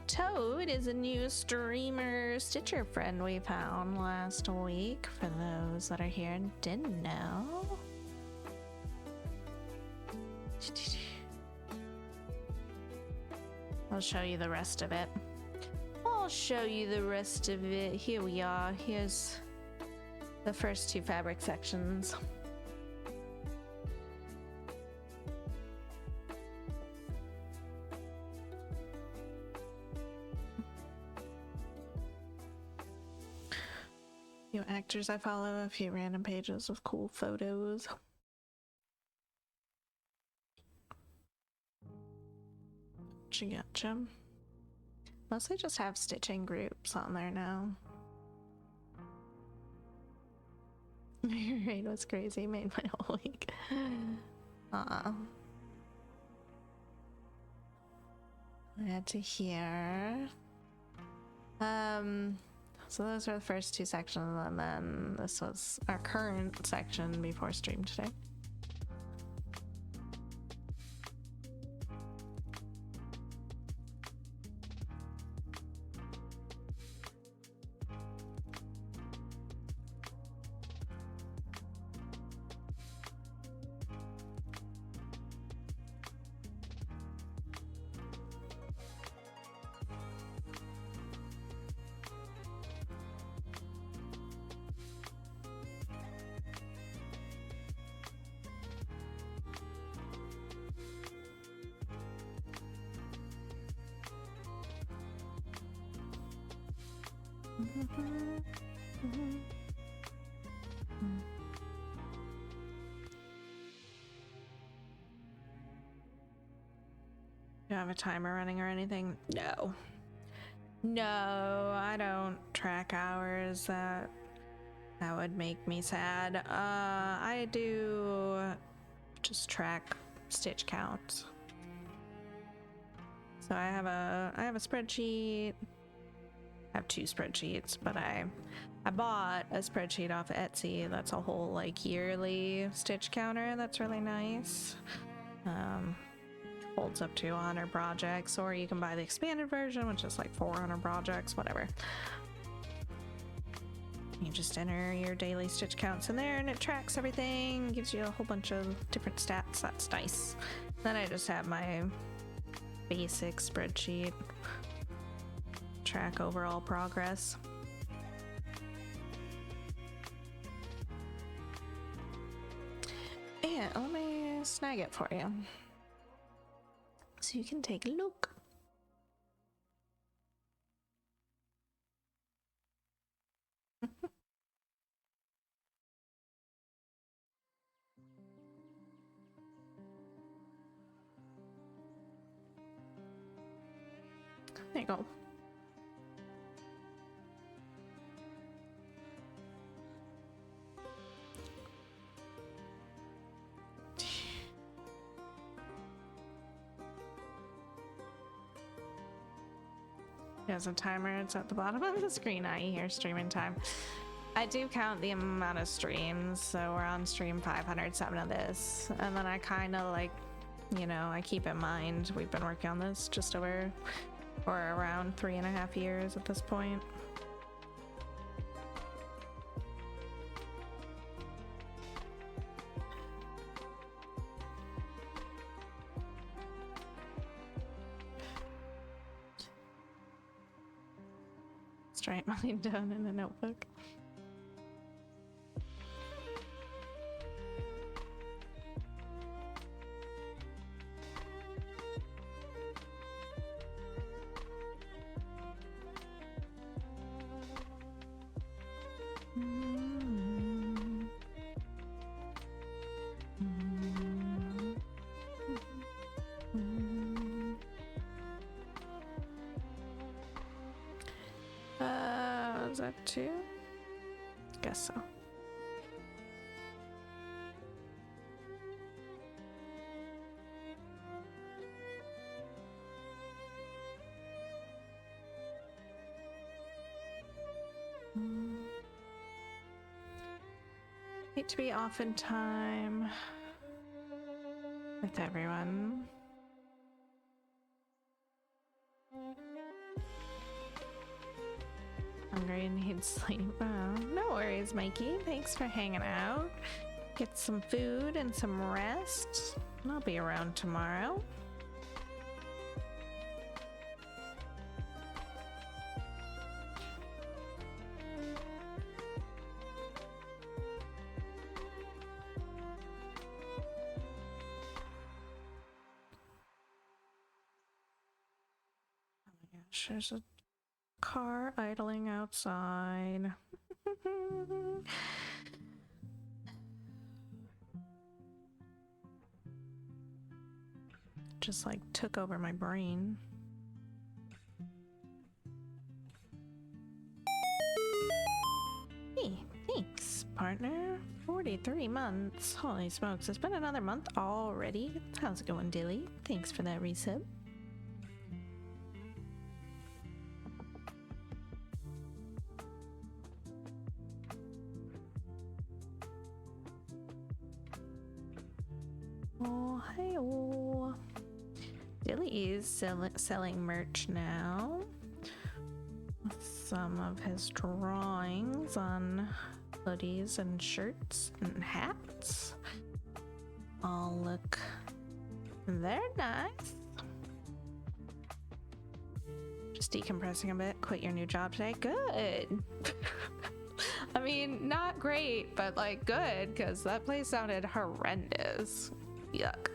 S1: Toad is a new streamer Stitcher friend we found last week, for those that are here and didn't know. I'll show you the rest of it. Here we are. Here's the first two fabric sections. Few actors I follow, a few random pages with cool photos. Gotcha. Mostly just have stitching groups on there now. Your raid was crazy, made my whole week. Glad to hear. So those are the first two sections, and then this was our current section before stream today. Do you have a timer running or anything? No. No, I don't track hours. That would make me sad. I do just track stitch counts. So I have a spreadsheet. I have two spreadsheets, but I bought a spreadsheet off Etsy that's a whole like yearly stitch counter. That's really nice. Holds up to 100 projects, or you can buy the expanded version, which is like 400 projects, whatever. You just enter your daily stitch counts in there and it tracks everything, gives you a whole bunch of different stats. That's nice. Then I just have my basic spreadsheet, track overall progress. And let me snag it for you so you can take a look. There you go. There's a timer, it's at the bottom of the screen. I hear streaming time. I do count the amount of streams, so we're on stream 507 of this, and then I kind of like, you know, I keep in mind we've been working on this just over or around 3.5 years at this point. Write mine down in a notebook. Is that 2? Guess so. Hate to be off in time with everyone. hungry and need sleep. Oh, no worries, Mikey. Thanks for hanging out. Get some food and some rest. I'll be around tomorrow. There's a car idling outside. Just like took over my brain. Hey, thanks, partner. 43 months. Holy smokes, it's been another month already. How's it going, Dilly? Thanks for that resub. Oh, hey-oh. Dilly is selling merch now. Some of his drawings on hoodies and shirts and hats all look very nice. Just decompressing a bit. Quit your new job today. Good. I mean, not great, but like good, because that place sounded horrendous. Yuck.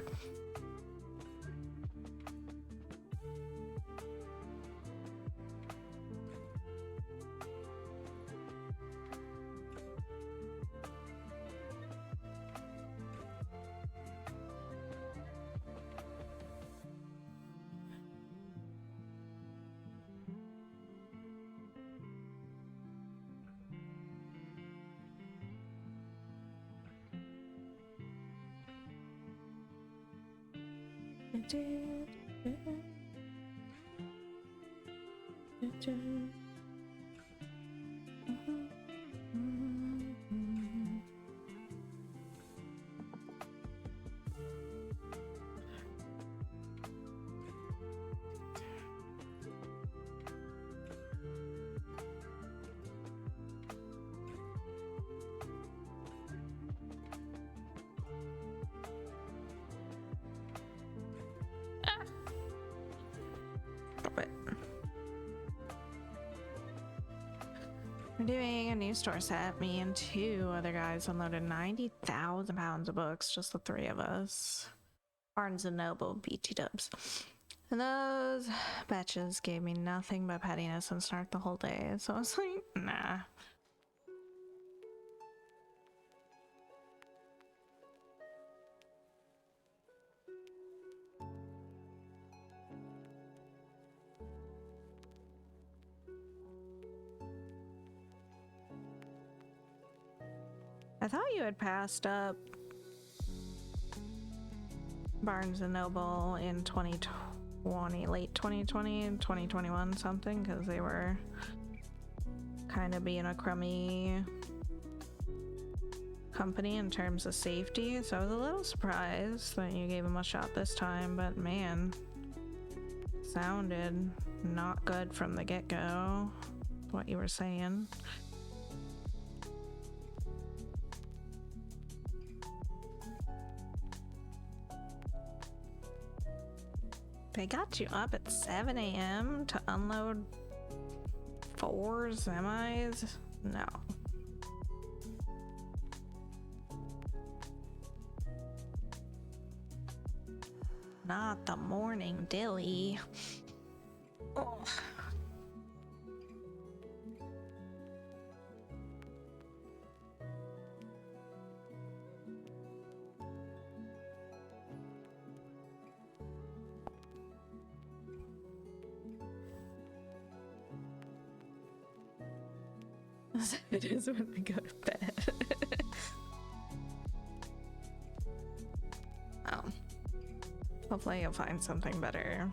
S1: We're doing a new store set. Me and two other guys unloaded 90,000 pounds of books, just the three of us. Barnes & Noble, BT Dubs. And those batches gave me nothing but pettiness and snark the whole day, so I was like, nah. I thought you had passed up Barnes & Noble in 2020, late 2020 and 2021 something, because they were kind of being a crummy company in terms of safety, so I was a little surprised that you gave them a shot this time, but man, sounded not good from the get-go, what you were saying. They got you up at 7 a.m. to unload 4 semis? No. Not the morning dilly. Oh. It is when we go to bed. Oh. Hopefully you'll find something better.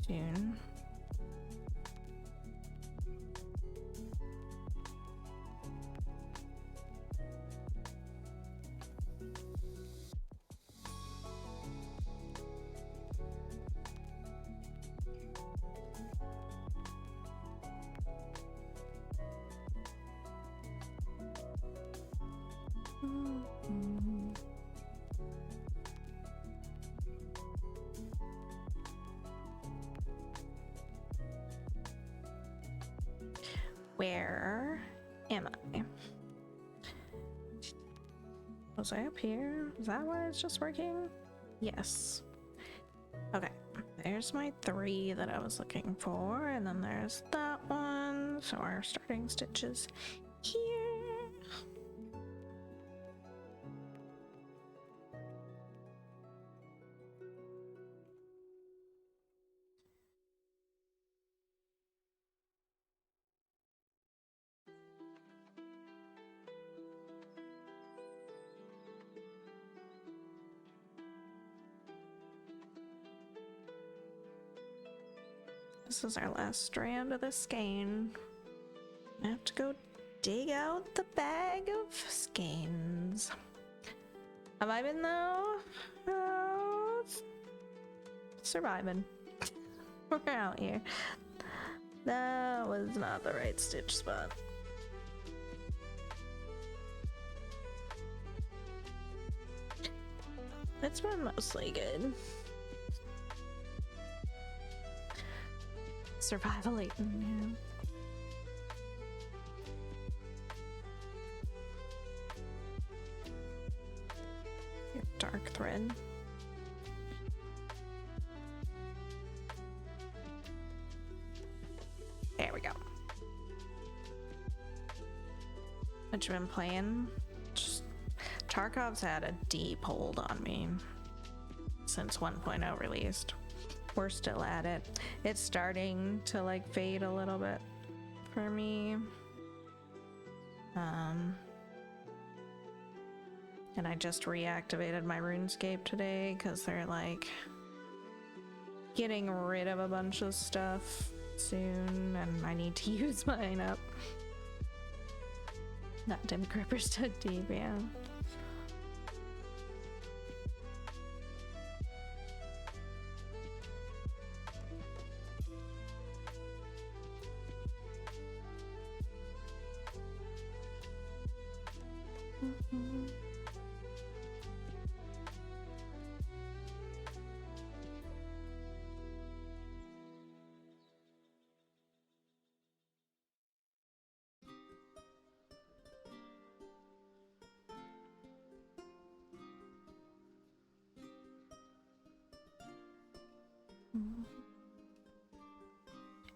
S1: Soon. Where am I? Was I up here? Is that where it's just working? Yes. Okay. There's my 3 that I was looking for, and then there's that one. So our starting stitches here. This is our last strand of the skein. I have to go dig out the bag of skeins. Have I been though? Oh, surviving. We're out here. That was not the right stitch spot. It's been mostly good. Survival eating, yeah. Dark thread. There we go. What you been playing? Just, Tarkov's had a deep hold on me since 1.0 released. We're still at it. It's starting to like fade a little bit for me. And I just reactivated my RuneScape today because they're like getting rid of a bunch of stuff soon and I need to use mine up. That Dim Creeper's too deep, yeah.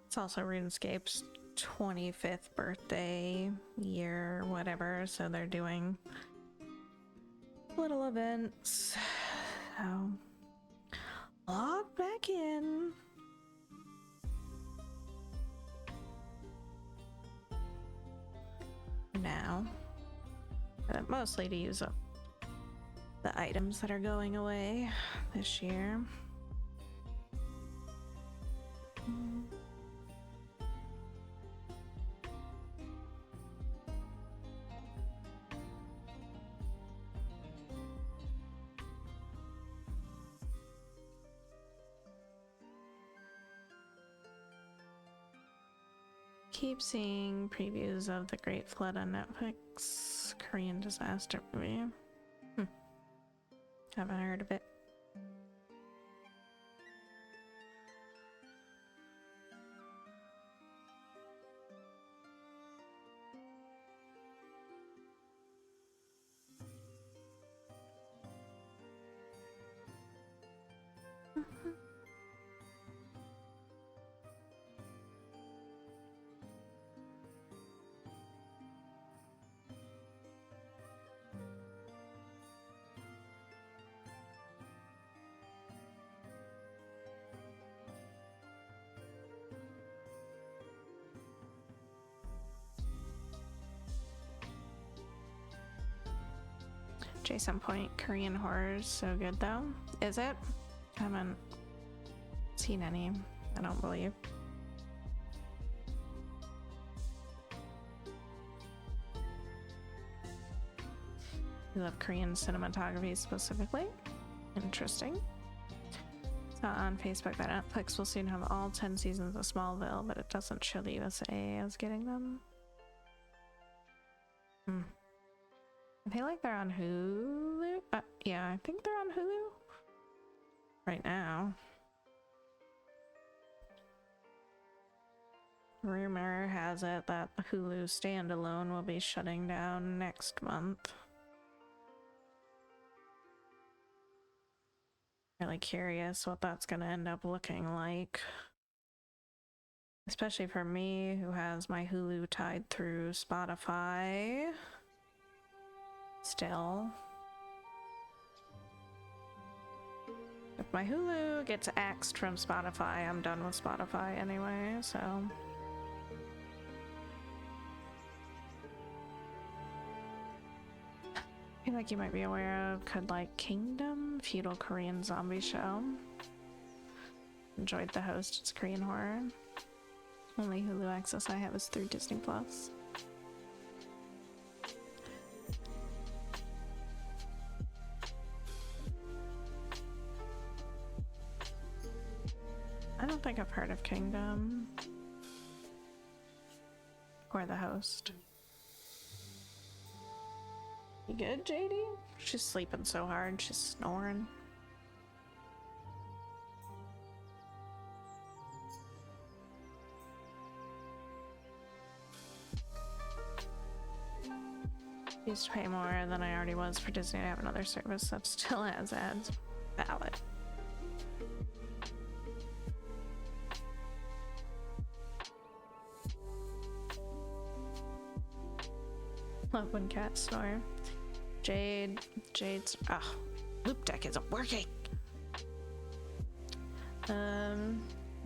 S1: It's also RuneScape's 25th birthday year, whatever, so they're doing little events. So, log back in. Now, but mostly to use up the items that are going away this year. Keep seeing previews of The Great Flood on Netflix. Korean disaster movie. Haven't heard of it. Jason Point Korean horror is so good though. Is it? I haven't seen any, I don't believe. You love Korean cinematography specifically? Interesting. Saw on Facebook that Netflix will soon have all 10 seasons of Smallville, but it doesn't show the USA as getting them. I feel like they're on Hulu. Yeah, I think they're on Hulu right now. Rumor has it that Hulu standalone will be shutting down next month. Really curious what that's gonna end up looking like. Especially for me, who has my Hulu tied through Spotify. Still. If my Hulu gets axed from Spotify, I'm done with Spotify anyway, so. I feel like you might be aware of Could Like Kingdom, feudal Korean zombie show. Enjoyed the host, it's Korean horror. Only Hulu access I have is through Disney Plus. I don't think I've heard of Kingdom. Or the host. You good, JD? She's sleeping so hard, she's snoring. Used to pay more than I already was for Disney. I have another service that still has ads. Valid. Love when cats snore. Jade's loop deck isn't working.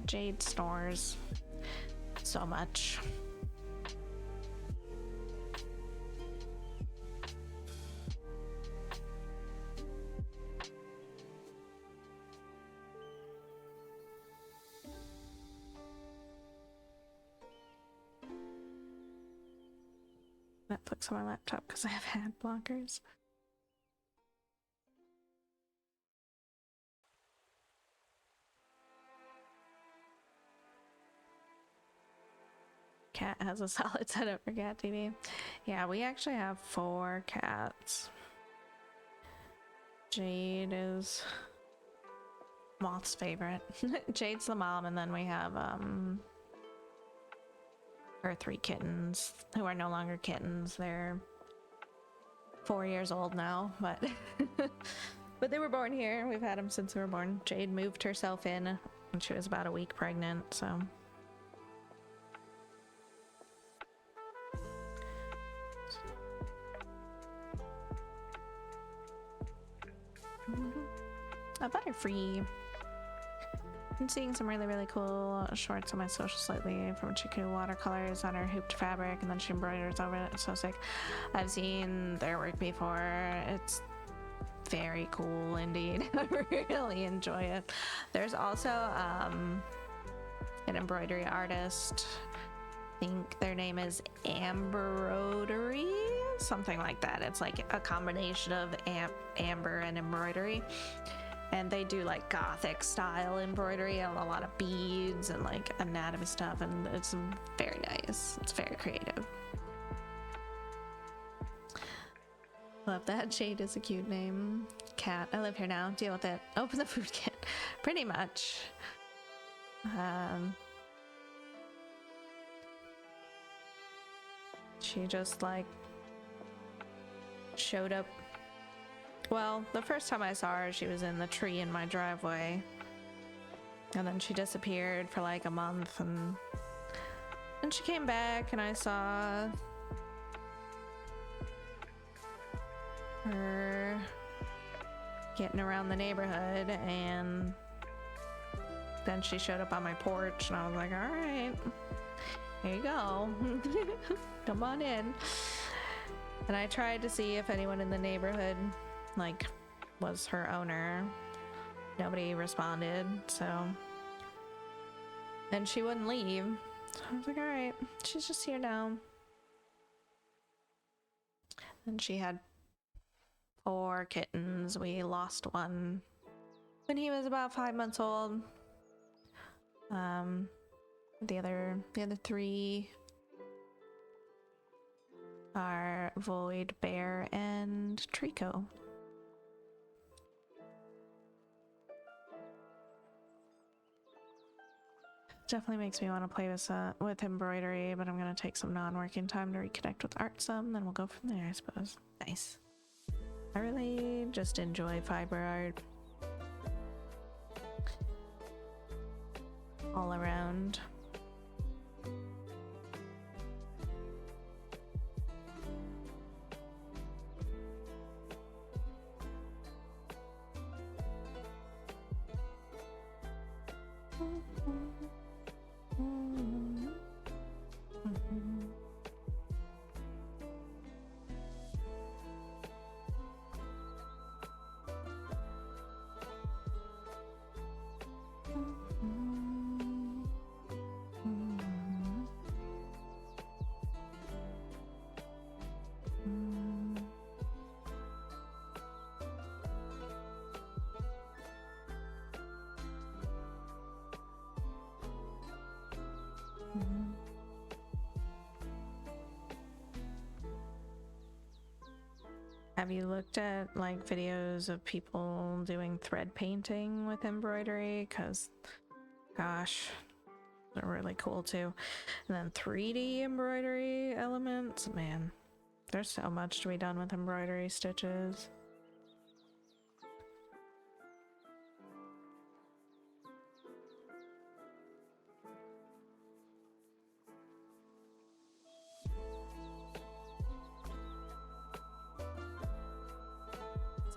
S1: Jade snores so much. Netflix on my laptop because I have ad blockers. Cat has a solid setup for Cat TV. Yeah, we actually have 4 cats. Jade is Moth's favorite. Jade's the mom, and then we have our 3 kittens who are no longer kittens. They're 4 years old now, but but they were born here. We've had them since they were born. Jade moved herself in when she was about a week pregnant, so. A Butterfree. I'm seeing some really cool shorts on my socials lately from Chiku watercolors on her hooped fabric, and then she embroiders over it. It's so sick. I've seen their work before. It's very cool indeed. I really enjoy it. There's also an embroidery artist. I think their name is Ambroidery, something like that. It's like a combination of amber and embroidery. And they do like gothic style embroidery and a lot of beads and like anatomy stuff, and it's very nice. It's very creative. Love that. Jade is a cute name. Cat, I live here now. Deal with it. Open the food kit. Pretty much. She just like showed up. Well, the first time I saw her, she was in the tree in my driveway. And then she disappeared for like a month, and then she came back, and I saw her getting around the neighborhood, and then she showed up on my porch, and I was like, all right, here you go. Come on in. And I tried to see if anyone in the neighborhood like was her owner. Nobody responded, so. And she wouldn't leave, so I was like, all right, she's just here now. And she had 4 kittens. We lost one when he was about 5 months old. The other 3 are Void, Bear, and Trico. Definitely makes me want to play with embroidery, but I'm gonna take some non-working time to reconnect with art some, then we'll go from there, I suppose. Nice. I really just enjoy fiber art all around. Have you looked at like videos of people doing thread painting with embroidery? Because gosh, they're really cool too. And then 3D embroidery elements, man, there's so much to be done with embroidery stitches.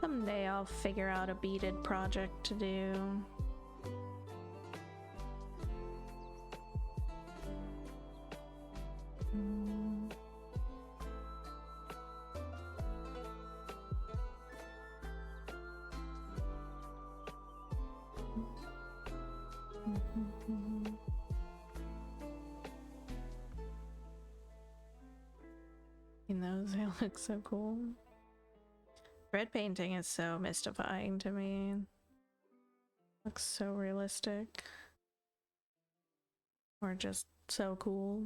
S1: Someday I'll figure out a beaded project to do. And those, they look so cool. Red painting is so mystifying to me. Looks so realistic. Or just so cool.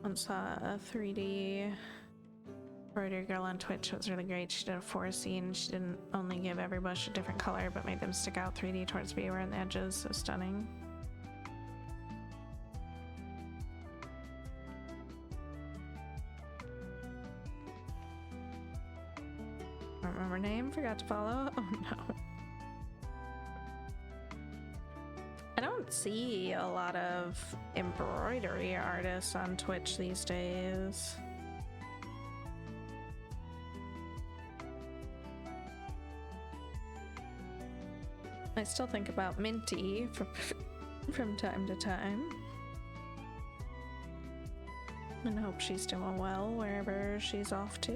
S1: Once saw a 3D embroidery girl on Twitch. It was really great. She did a forest scene. She didn't only give every bush a different color, but made them stick out 3D towards viewer and the edges. So stunning. Don't remember her name. Forgot to follow. Oh no. I don't see a lot of embroidery artists on Twitch these days. I still think about Minty from time to time. And hope she's doing well wherever she's off to.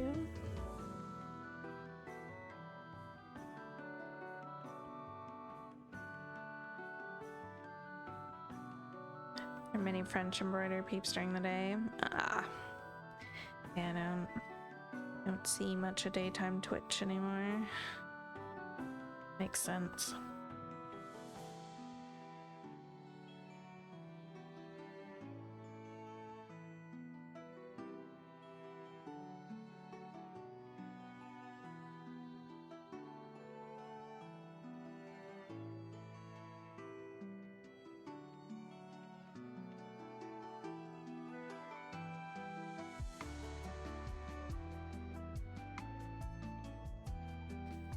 S1: There are many French embroidery peeps during the day. Yeah, I don't see much of daytime Twitch anymore. Makes sense.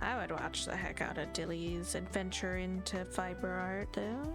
S1: I would watch the heck out of Dilly's adventure into fiber art, though.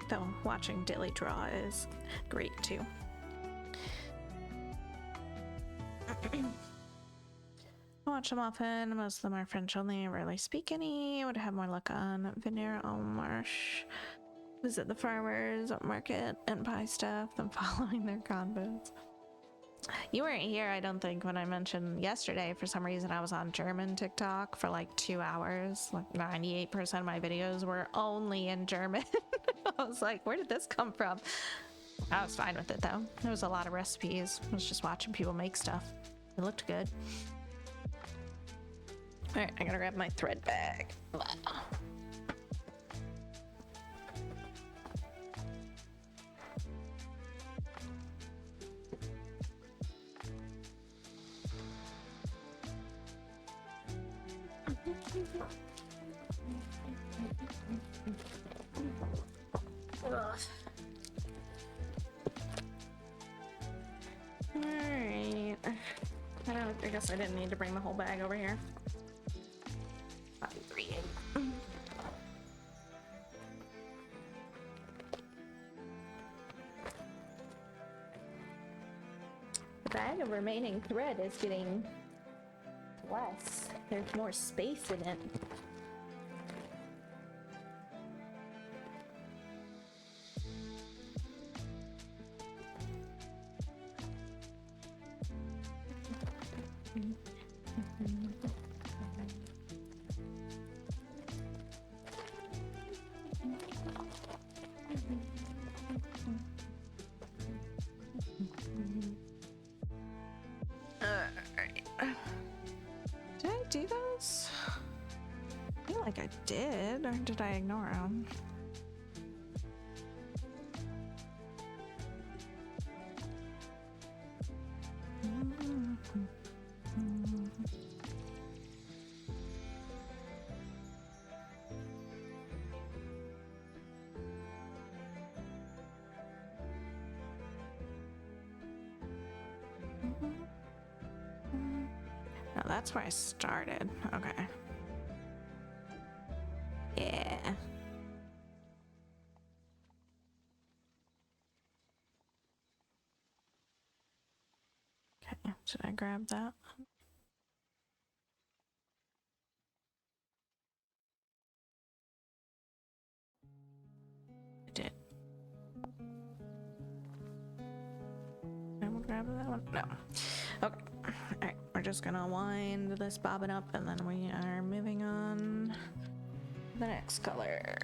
S1: Though watching Dilly draw is great too. I watch them often. Most of them are French only. I rarely speak any. I would have more luck on Veneer au Marche. visit the farmers market and buy stuff, then following their convos. You weren't here, I don't think, when I mentioned yesterday. For some reason, I was on German TikTok for like 2 hours. Like 98% of my videos were only in German. I was like, where did this come from? I was fine with it though. There was a lot of recipes. I was just watching people make stuff. It looked good. All right, I gotta grab my thread bag. Alright. I guess I didn't need to bring the whole bag over here. 538. The bag of remaining thread is getting less. There's more space in it. Did I do those? I feel like I did, or did I ignore them? No, that's where I started. Okay. Yeah. Okay, should I grab that? I did. I will grab that one. No. Okay. Alright, we're just gonna wind this bobbin up and then we are moving on to the next color.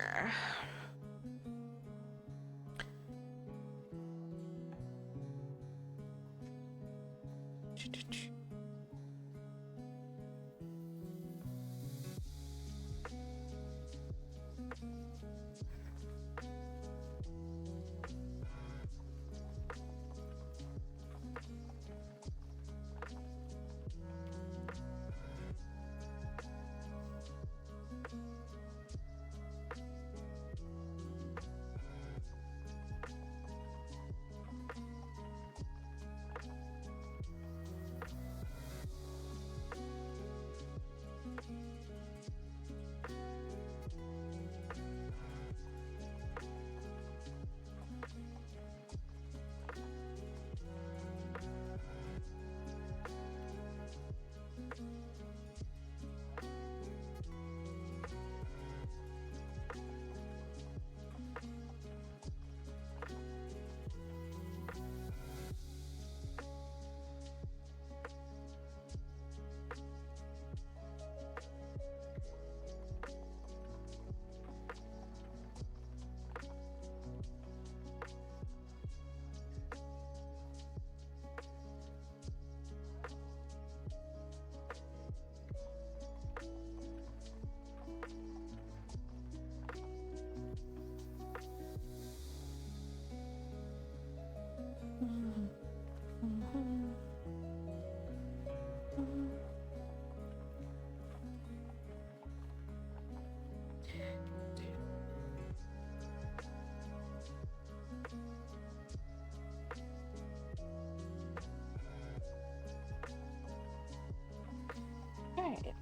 S1: Alright.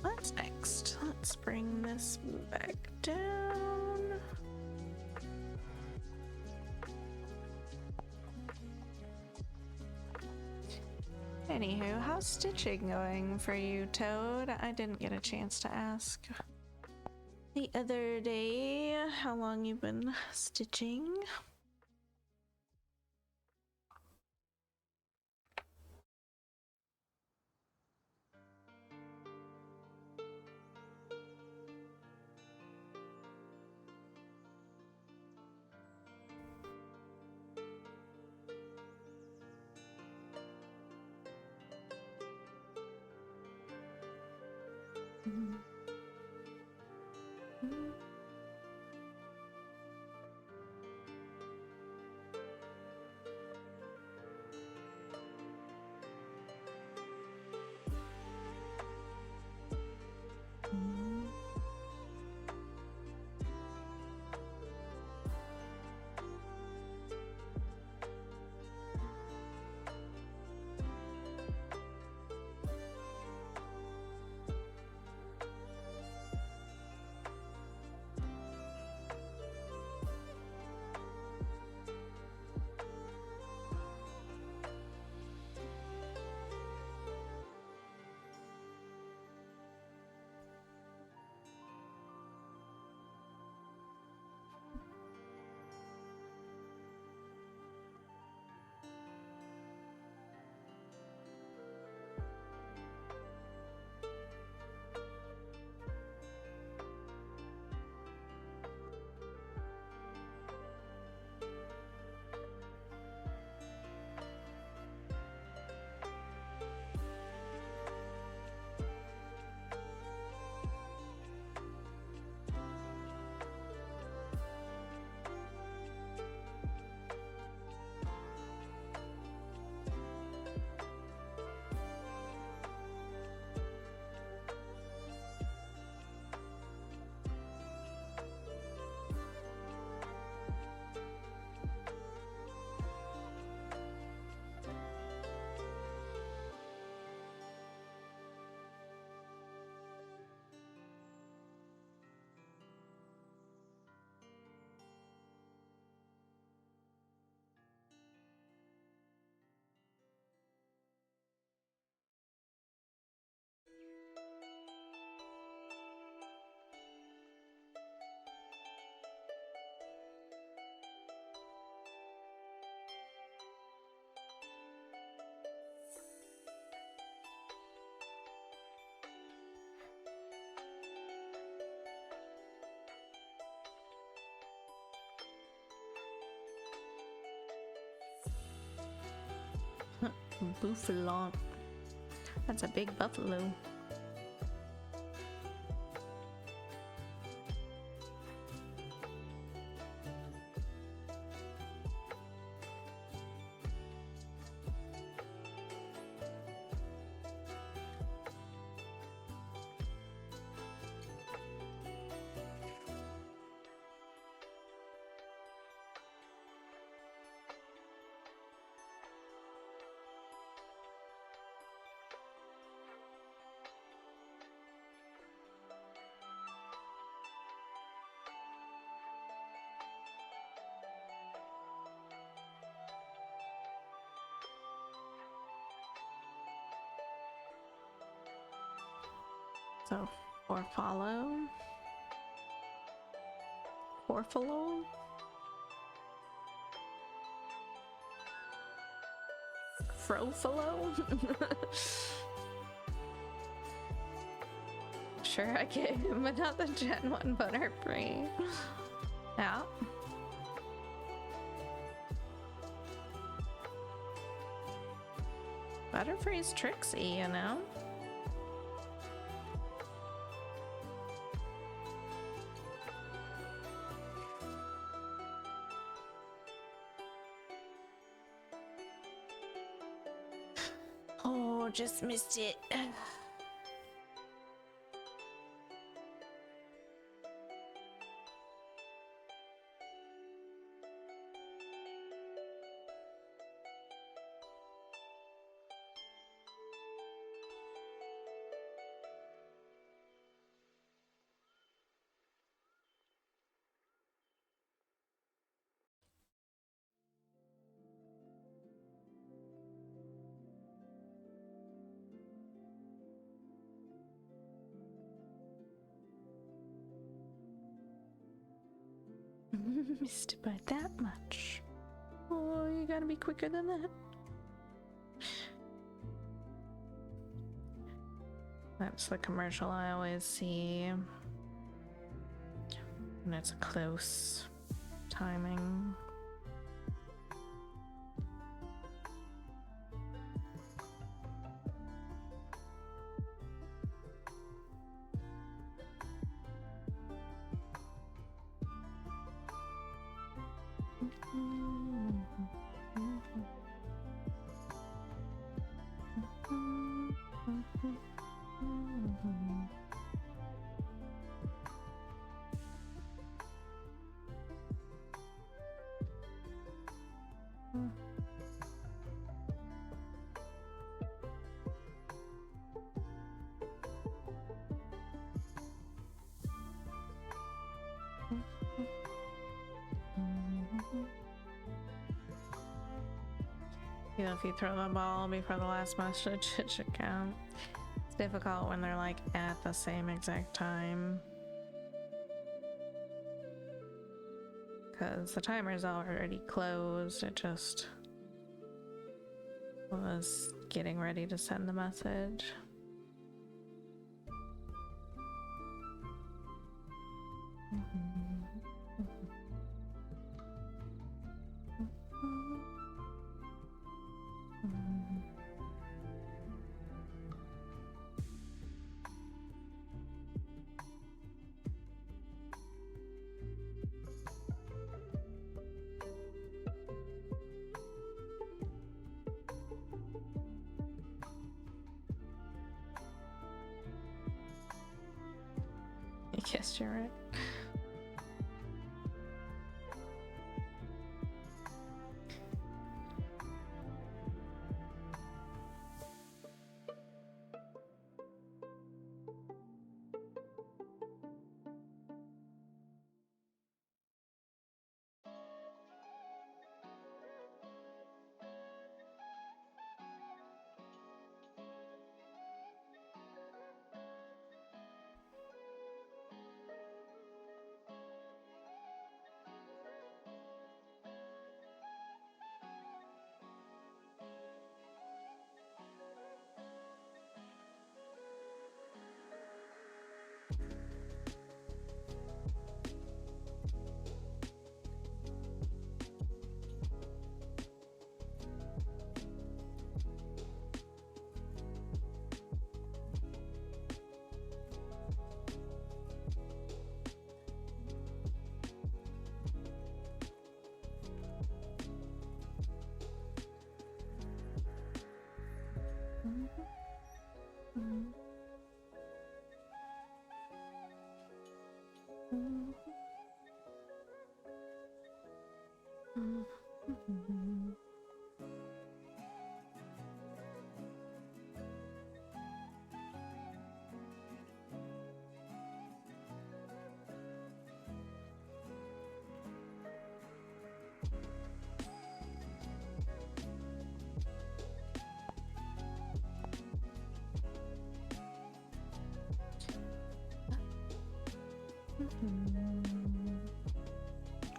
S1: What's next? Let's bring this back down. Anywho, how's stitching going for you, Toad? I didn't get a chance to ask. the other day how long you've been stitching. Buffalo. That's a big buffalo. So, Orfalo? Orfalo? Frofalo? Sure, I gave him another Gen 1 Butterfree. Yeah. Butterfree's tricksy, you know? Oh, just missed it. Missed it by that much. Oh, you gotta be quicker than that. That's the commercial I always see. And it's a close timing. You know, if you throw the ball before the last message, it should count. It's difficult when they're like at the same exact time, because the timer's already closed. It just was getting ready to send the message. I guess you're right.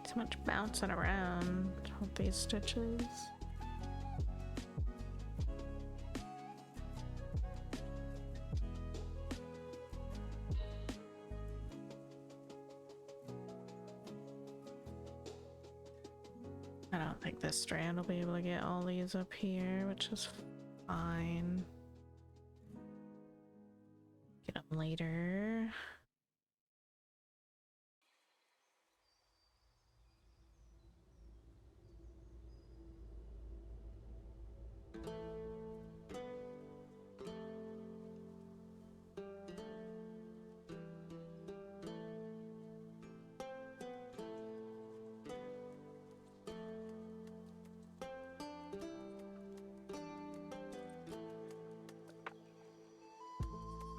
S1: Too much bouncing around with these stitches. I don't think this strand will be able to get all these up here, which is fine. Get them later.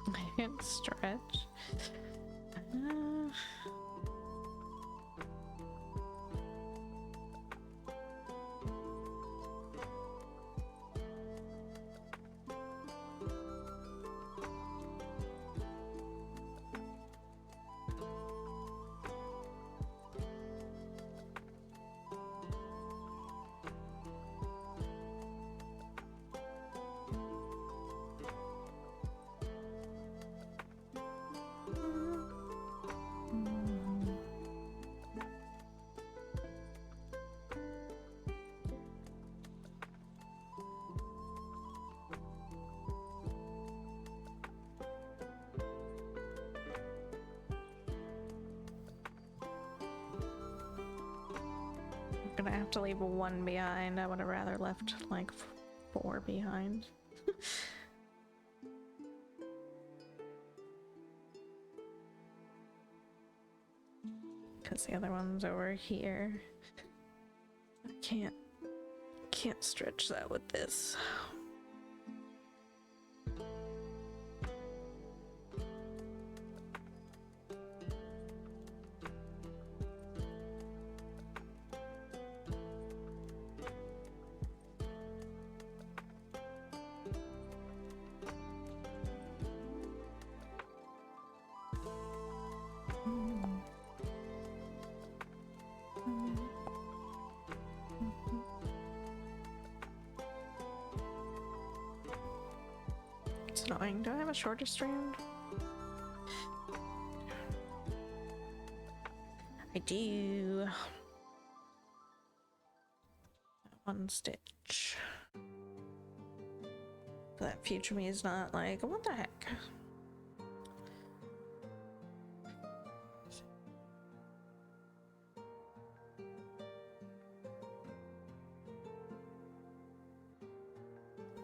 S1: I can stretch. gonna have to leave one behind. I would have rather left like 4 behind. Because the other one's over here. I can't stretch that with this. It's annoying. Do I have a shorter strand? I do. One stitch. That future me is not like, what the heck?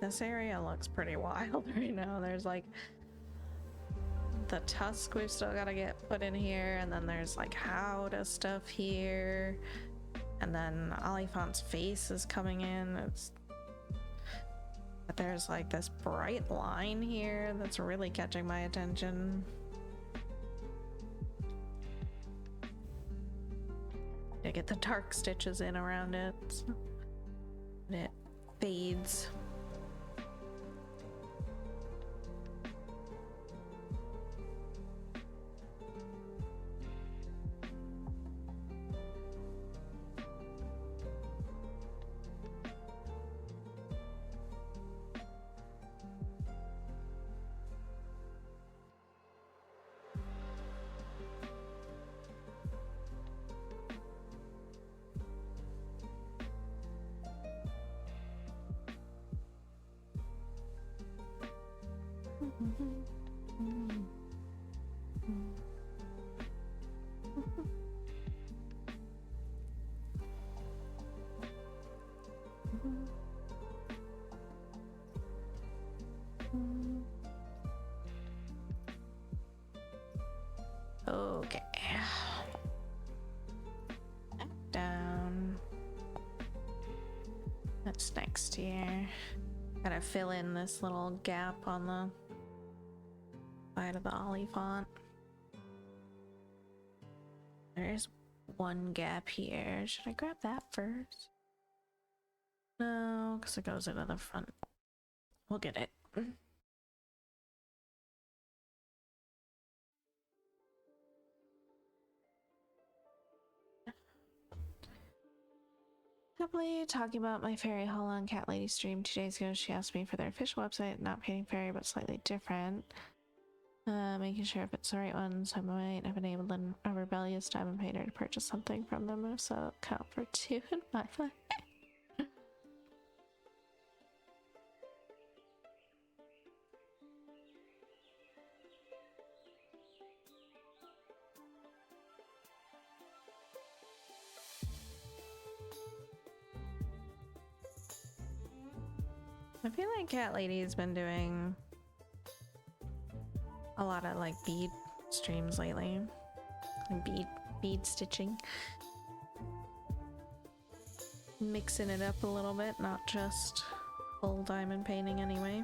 S1: This area looks pretty wild right now. There's like the tusk we've still got to get put in here, and then there's like Howdah stuff here, and then Oliphant's face is coming in. But there's like this bright line here that's really catching my attention. To get the dark stitches in around it, so it fades. Okay. Down. That's next here. Gotta fill in this little gap on the side of the Oliphant. There's one gap here. Should I grab that first? No, because it goes into the front. We'll get it. Happily talking about my fairy haul on Cat Lady stream 2 days ago. She asked me for their official website, not painting fairy, but slightly different. Making sure if it's the right one, so I might have enabled a rebellious diamond painter to purchase something from them, if so it'll count for 2 in my life. I feel like Cat Lady's been doing a lot of like bead streams lately, and bead stitching, mixing it up a little bit, not just full diamond painting anyway.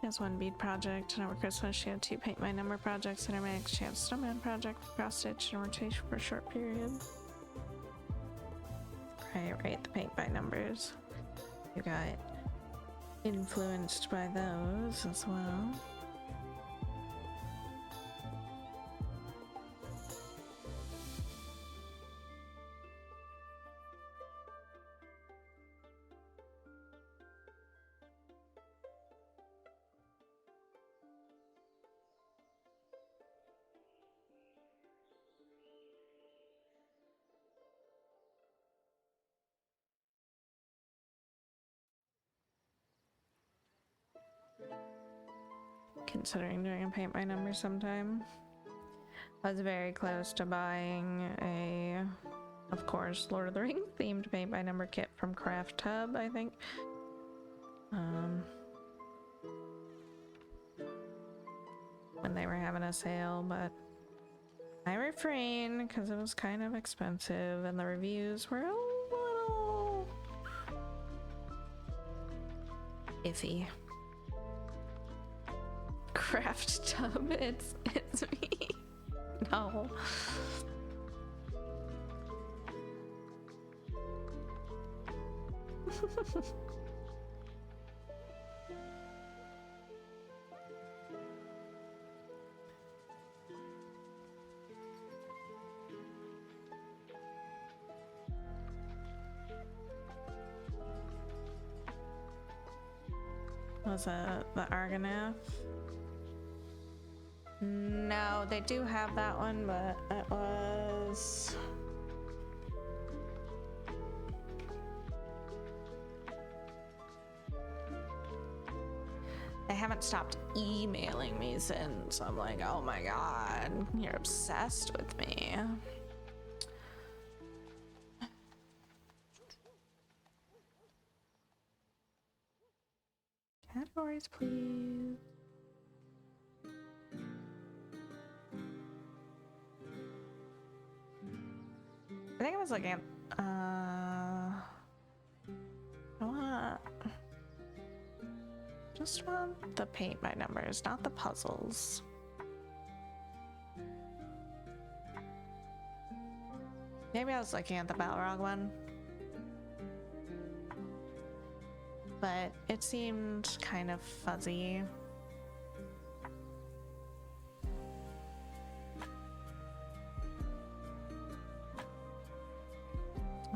S1: has one bead project, and over Christmas she had 2 paint by number projects in her mix. She had a snowman project, cross stitch, and rotation for a short period. Right, the paint by numbers. You got influenced by those as well. Considering doing a paint by number sometime. I was very close to buying a, of course, Lord of the Rings themed paint by number kit from Craft Tub, I think. When they were having a sale, but I refrained because it was kind of expensive and the reviews were a little iffy. Craft Tub, it's me. No. Was it the Argonath? No, they do have that one, but it was... They haven't stopped emailing me since. I'm like, oh my god, you're obsessed with me. Categories, please. I think I was looking at, what? Just want the paint by numbers, not the puzzles. Maybe I was looking at the Balrog one. But it seemed kind of fuzzy.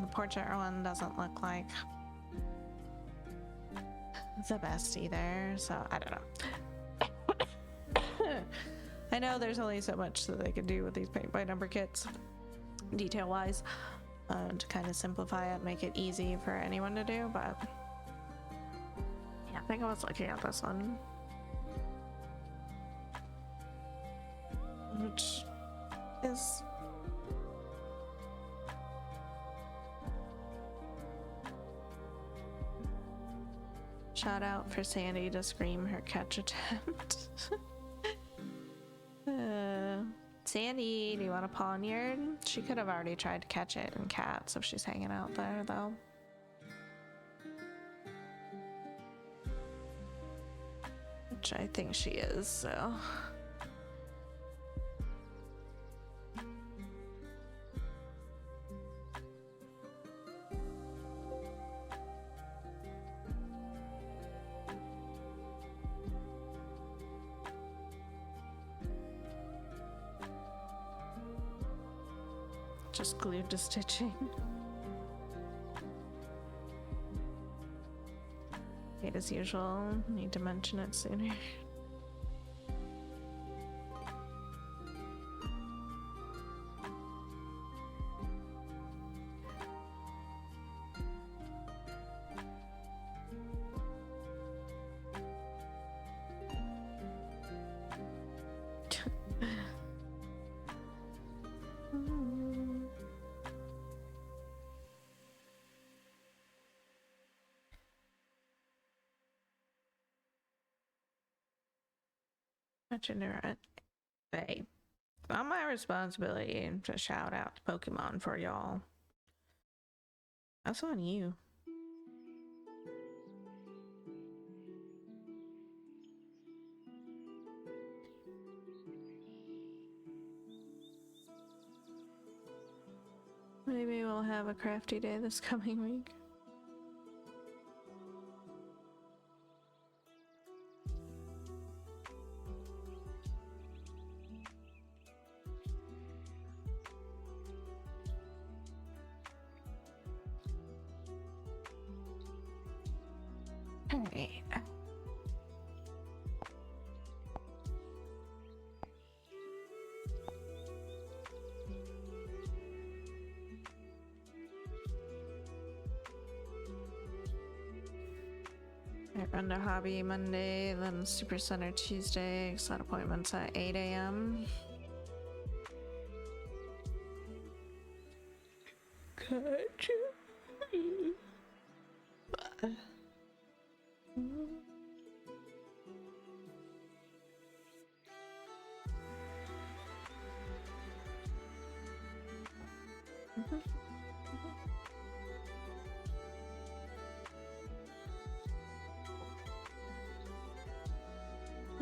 S1: The portrait one doesn't look like the best either, so I don't know. I know there's only so much that they can do with these paint by number kits, detail wise, to kind of simplify it, make it easy for anyone to do, but yeah, I think I was looking at this one, which is shout out for Sandy to scream her catch attempt. Sandy, do you want a poniard? She could have already tried to catch it in cats if she's hanging out there, though. Which I think she is, so. Just glued to stitching. Hate as usual. Need to mention it sooner. Hey, it's not my responsibility to shout out to Pokemon for y'all. That's on you. Maybe we'll have a crafty day this coming week. Alright. Run to hobby Monday, then Super Center Tuesday, slot appointments at 8 a.m. Gotcha.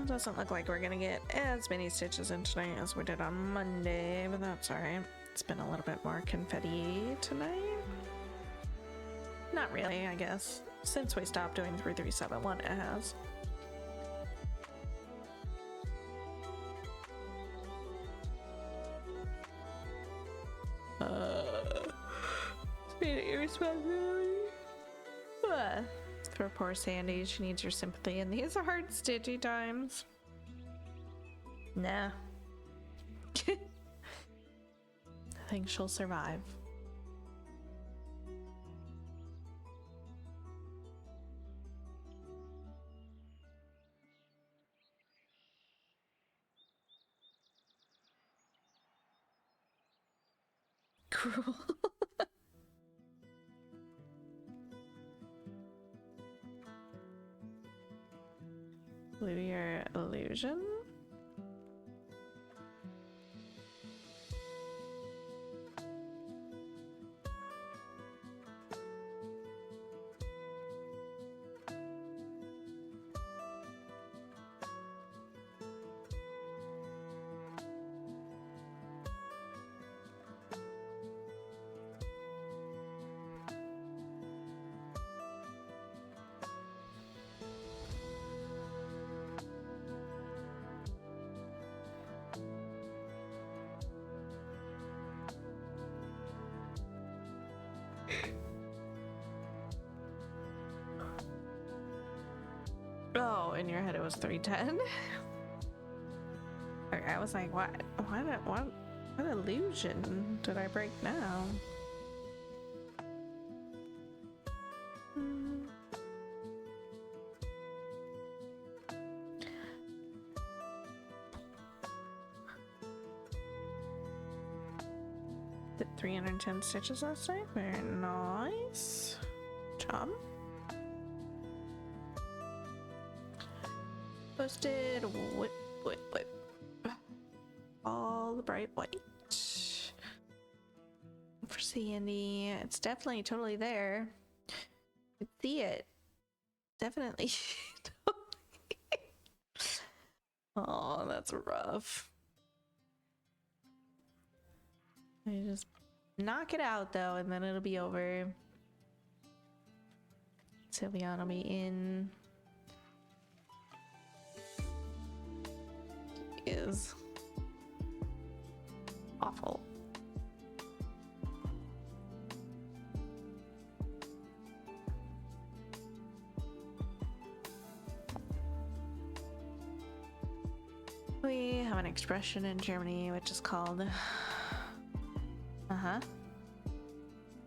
S1: It doesn't look like we're gonna get as many stitches in tonight as we did on Monday, but that's alright. It's been a little bit more confetti tonight. Not really, I guess. Since we stopped doing 3371, it has. Irresponsibility. For poor Sandy, she needs your sympathy in these hard, stitchy times. Nah. I think she'll survive. Cruel. Your illusion? Oh, in your head it was 310. Okay, I was like, what illusion did I break now? Did 310 stitches last night? Very nice. Job. Posted whip. All the bright white. For Sandy, it's definitely totally there. You can see it. Definitely. Oh, that's rough. I just knock it out though, and then it'll be over. Sylviana will be in. Is awful. We have an expression in Germany which is called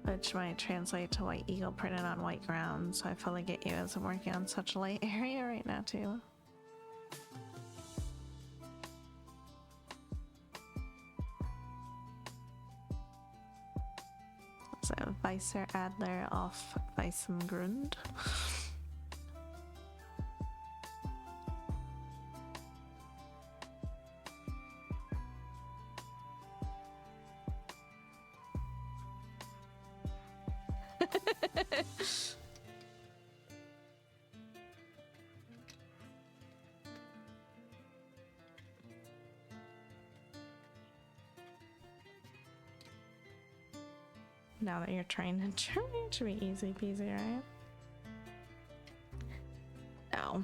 S1: which might translate to white eagle printed on white ground, so I fully get you as I'm working on such a light area right now too. So Weißer Adler auf weißem Grund. Now that you're trained in German, it should be easy peasy, right? No.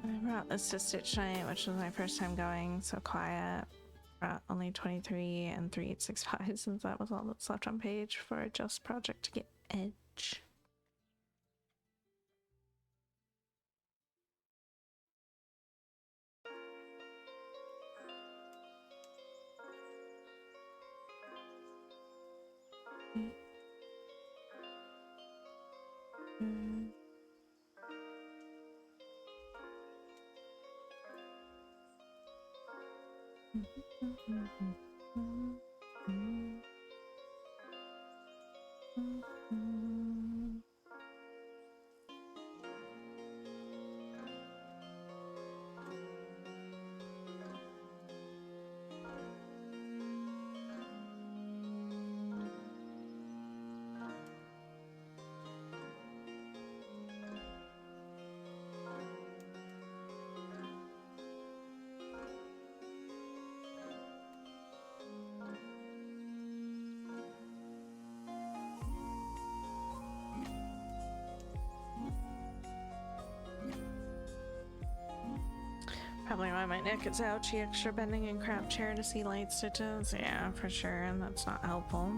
S1: I brought this to Stitch tonight, which was my first time going, so quiet. Brought only 23 and 3865 since that was all that's left on page for a Just project to get Edge. Probably why my neck is ouchy, extra bending in crap chair to see light stitches. Yeah, for sure, and that's not helpful.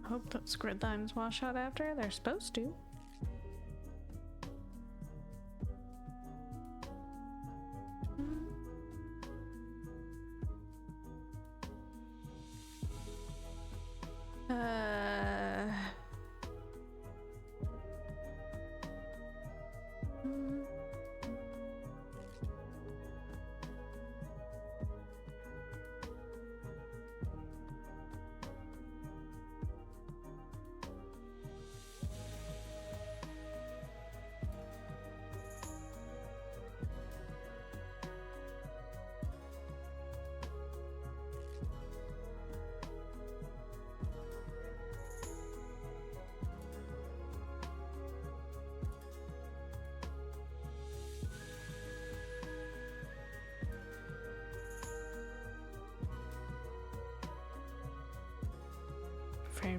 S1: Hope those grid lines wash out after. They're supposed to.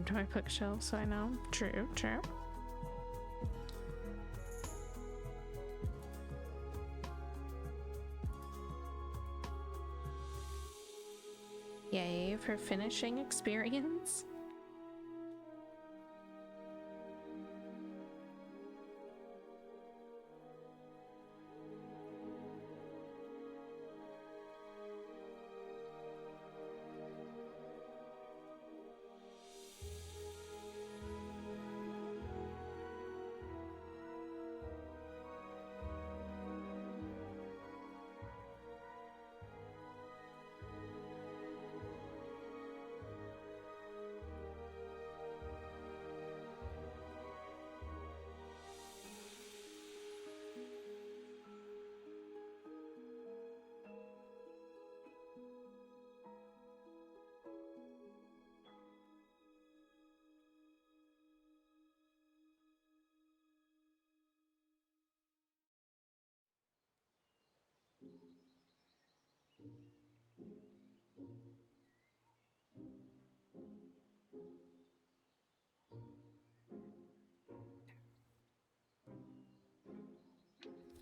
S1: to my bookshelf, so I know. True, true. Yay for finishing experience.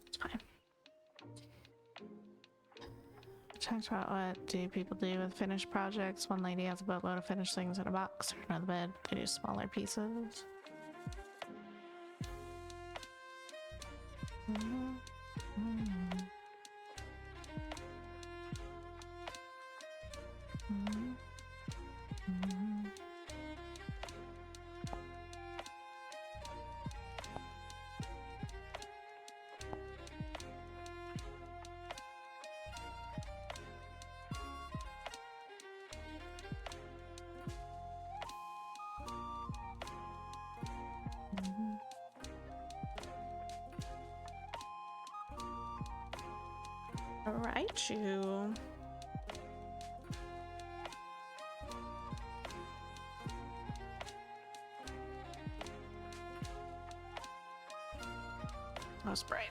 S1: It's fine. Talked about what do people do with finished projects. One lady has a boatload of finished things in a box under the bed. They do smaller pieces. All right, you. That was bright.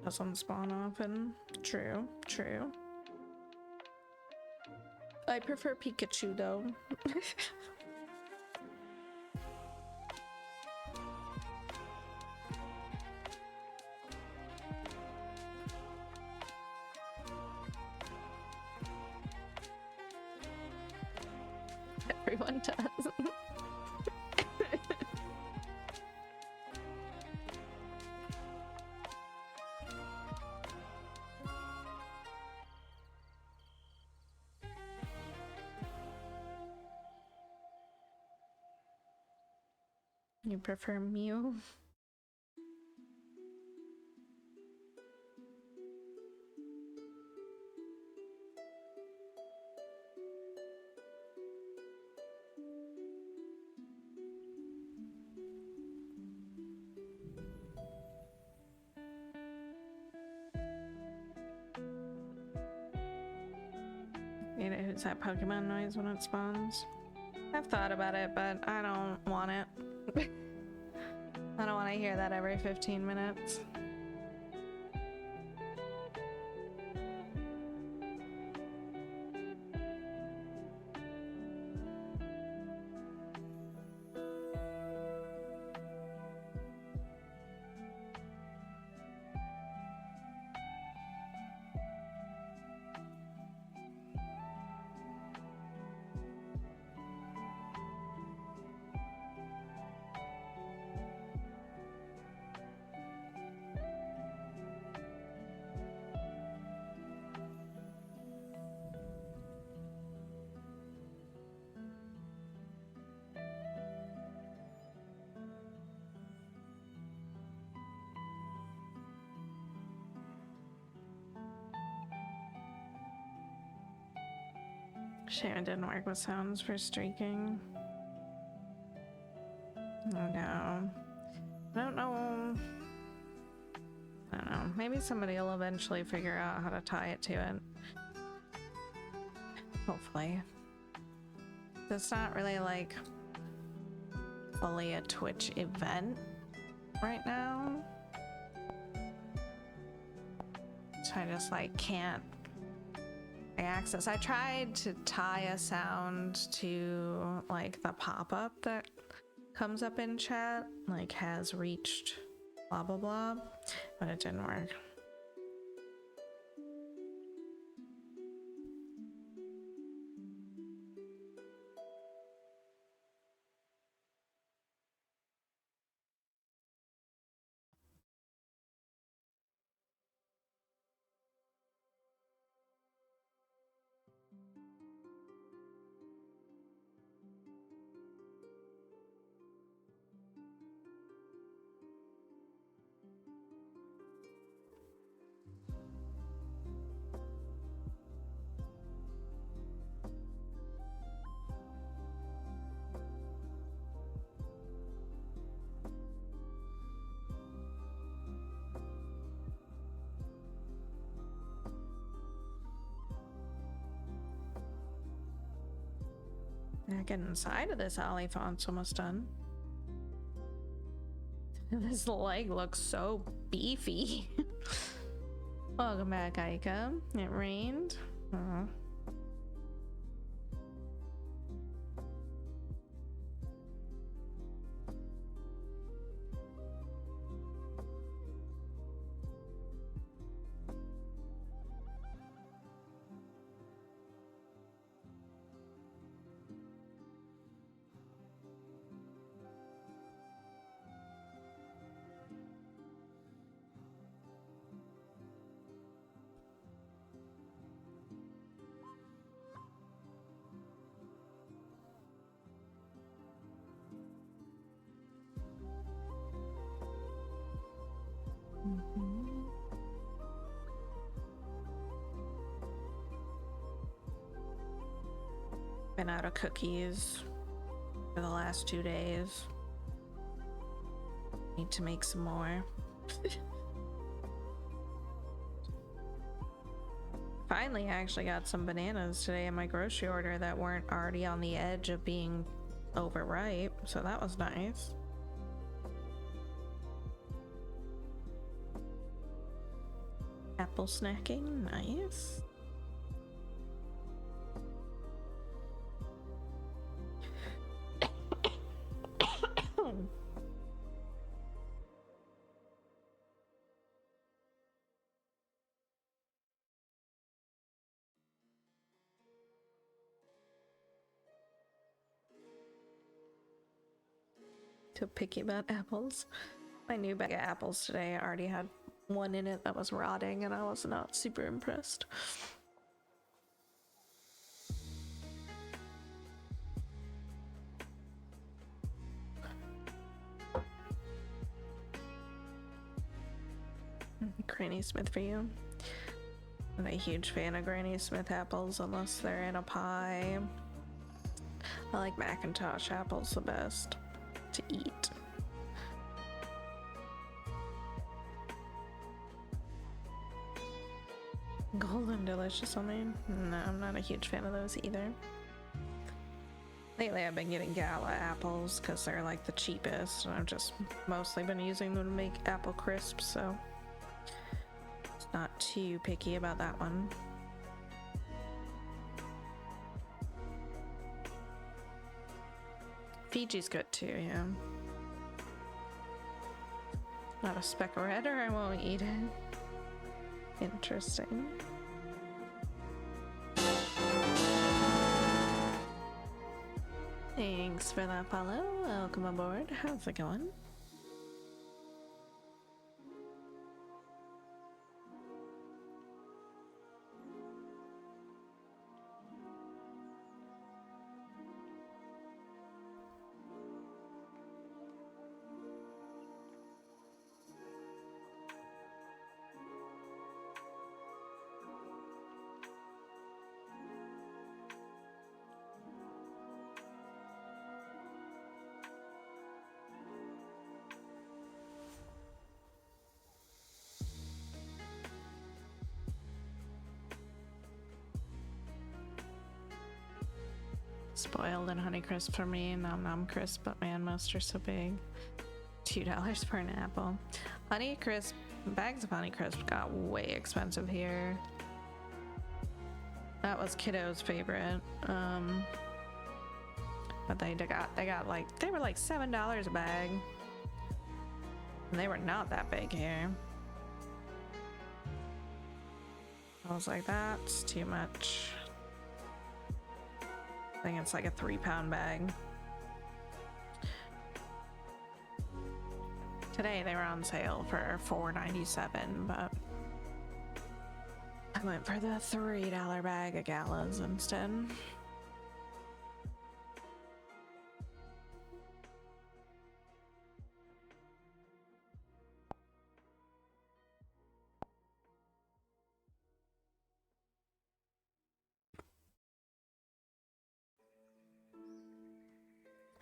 S1: Doesn't spawn often. True, true. I prefer Pikachu though. Everyone does. You prefer Mew? It is that Pokemon noise when it spawns. I've thought about it, but I don't want it. I don't want to hear that every 15 minutes. Sharon didn't work with sounds for streaking. Oh no. I don't know. I don't know. Maybe somebody will eventually figure out how to tie it to it. Hopefully. It's not really like fully a Twitch event right now. So I just like can't access. I tried to tie a sound to like the pop-up that comes up in chat, like has reached blah blah blah, but it didn't work. Now getting inside of this Oliphant's almost done. This leg looks so beefy. Welcome back, Aika. It rained. Been out of cookies for the last 2 days. Need to make some more. Finally, I actually got some bananas today in my grocery order that weren't already on the edge of being overripe, so that was nice. Apple snacking, nice. Too picky about apples. My new bag of apples today, I already had one in it that was rotting and I was not super impressed. Granny Smith for you. I'm a huge fan of Granny Smith apples unless they're in a pie. I like Macintosh apples the best to eat. Golden Delicious, I mean, no, I'm not a huge fan of those either. Lately I've been getting Gala apples because they're like the cheapest, and I've just mostly been using them to make apple crisps, so it's not too picky about that one. Fiji's good too, yeah. Not a speck of red or I won't eat it. Interesting. Thanks for that follow. Welcome aboard. How's it going? Spoiled and Honeycrisp for me, Nom Nom Crisp, but man, most are so big. $2 for an apple. Honeycrisp, bags of Honeycrisp got way expensive here. That was Kiddo's favorite. But they got like, they were like $7 a bag. And they were not that big here. I was like, that's too much. I think it's like a 3-pound bag. Today they were on sale for $4.97, but I went for the $3 bag of Galas instead.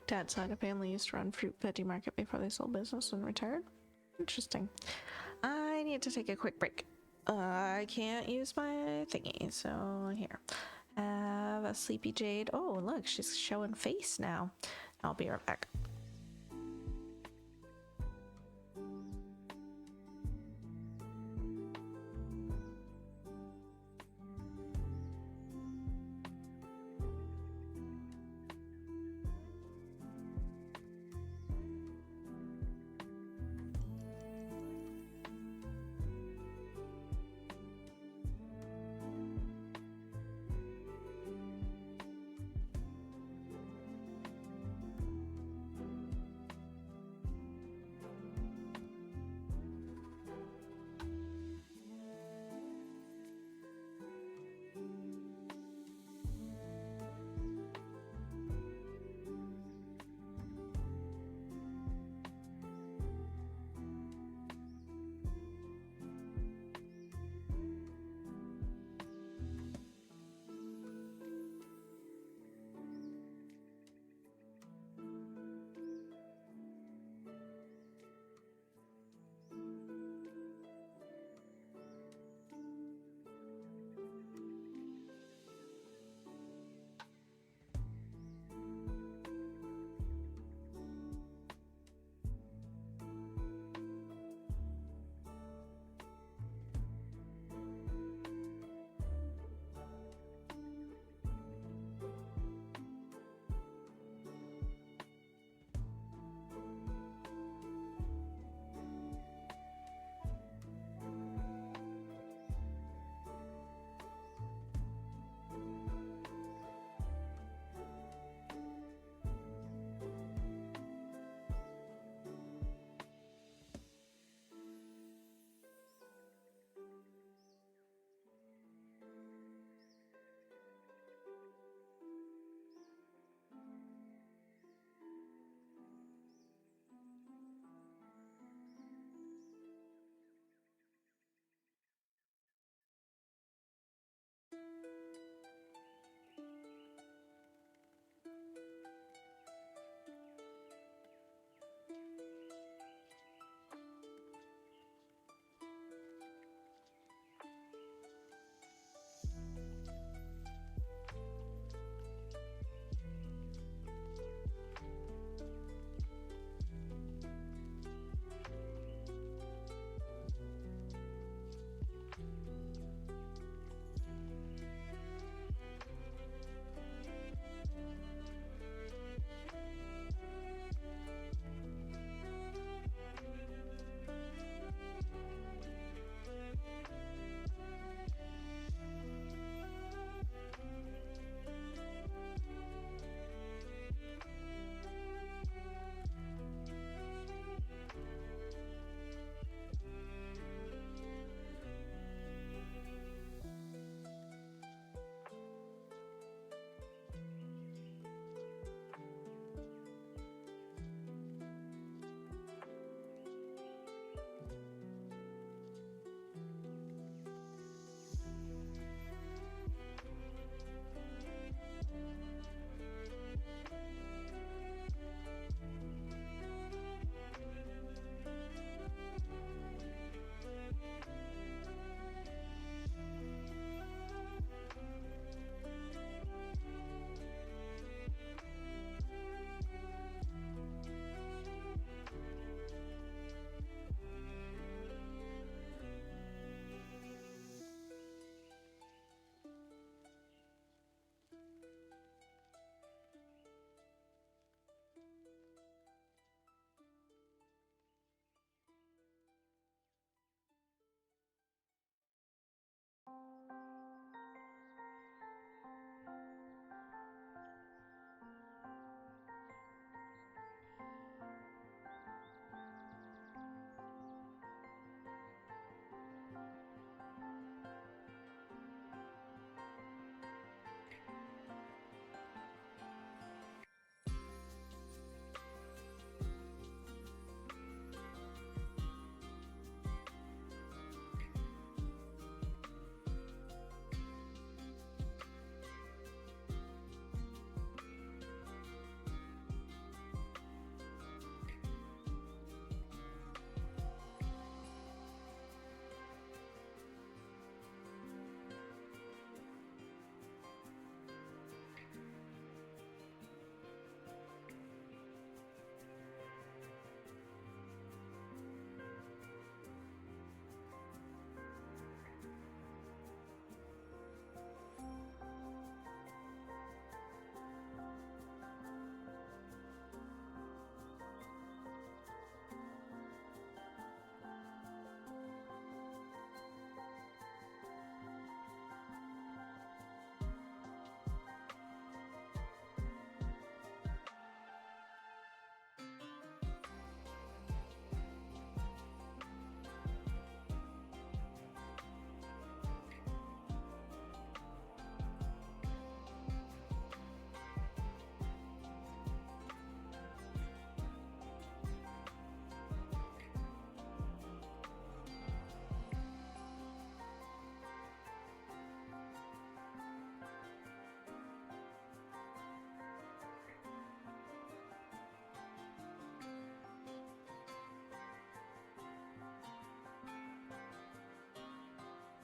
S1: Dad's side of family used to run fruit veggie market before they sold business and retired. Interesting. I need to take a quick break. I can't use my thingy, so here. Have a Sleepy Jade. Oh, look, she's showing face now. I'll be right back.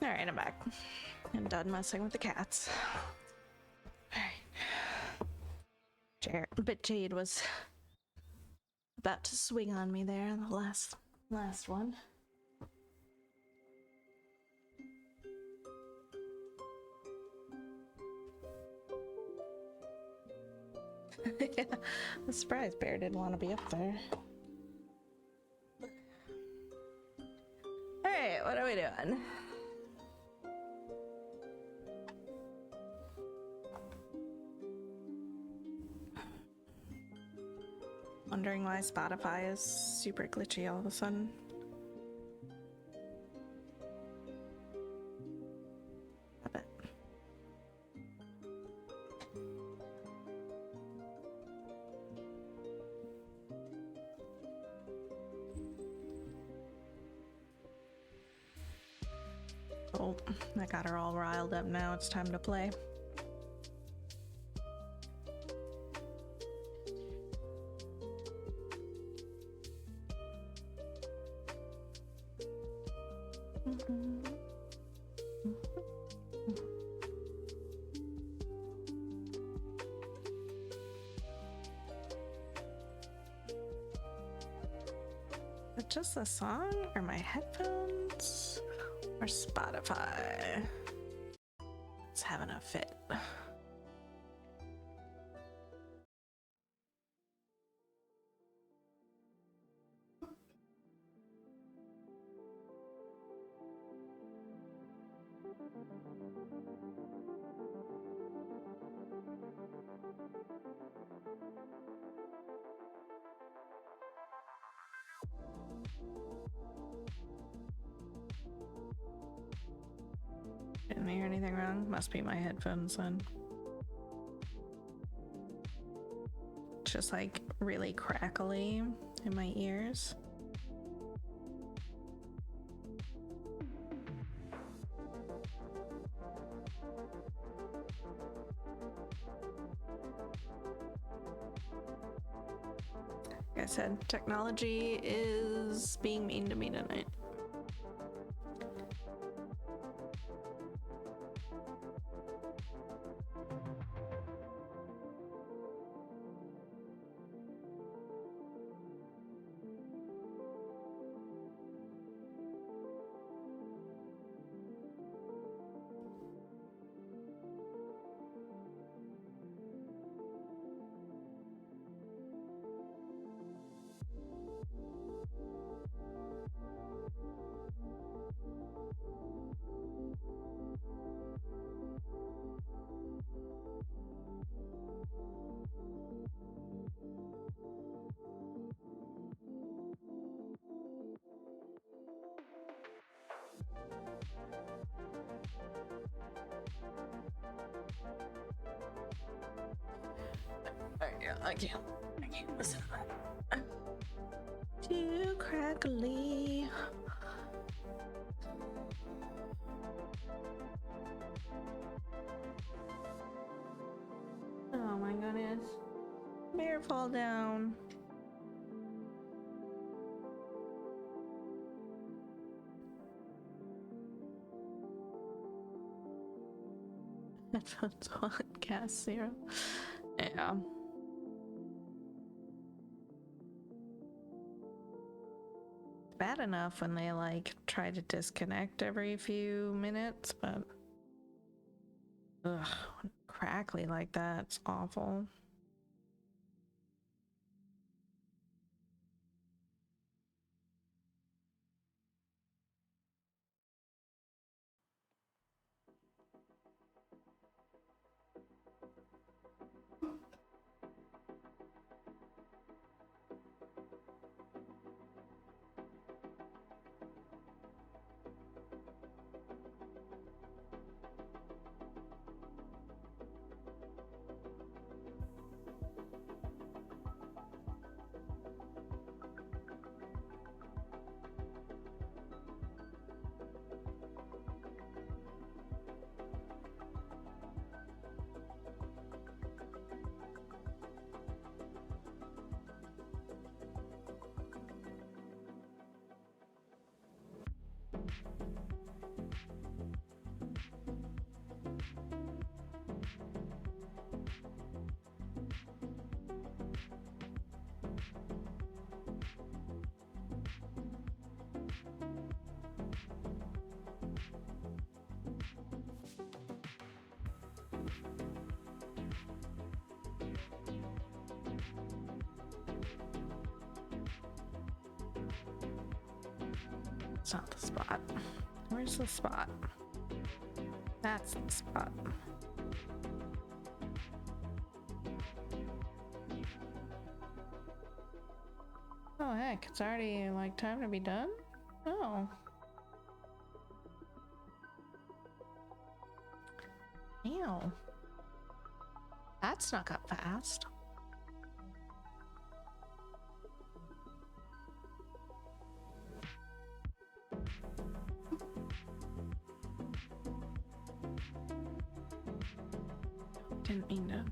S1: Alright, I'm back. I'm done messing with the cats. Alright. But Jade was about to swing on me there in the last one. I'm surprised Bear didn't want to be up there. Alright, what are we doing? Wondering why Spotify is super glitchy all of a sudden. Love it. Oh, I got her all riled up now. It's time to play. Is it just the song or my headphones or Spotify? It's having a fit. Didn't hear anything wrong. Must be my headphones then. Just like really crackly in my ears. Like I said, technology is being mean to me tonight. Yeah, I can't listen to that. Too crackly. Oh my goodness. Bear fall down. Headphones on, cast 0. Yeah. Bad enough when they like try to disconnect every few minutes, but ugh, crackly like that, it's awful. It's not the spot. Where's the spot? That's the spot. Oh heck, it's already like time to be done? Oh. Ew. That snuck up fast. Didn't mean to.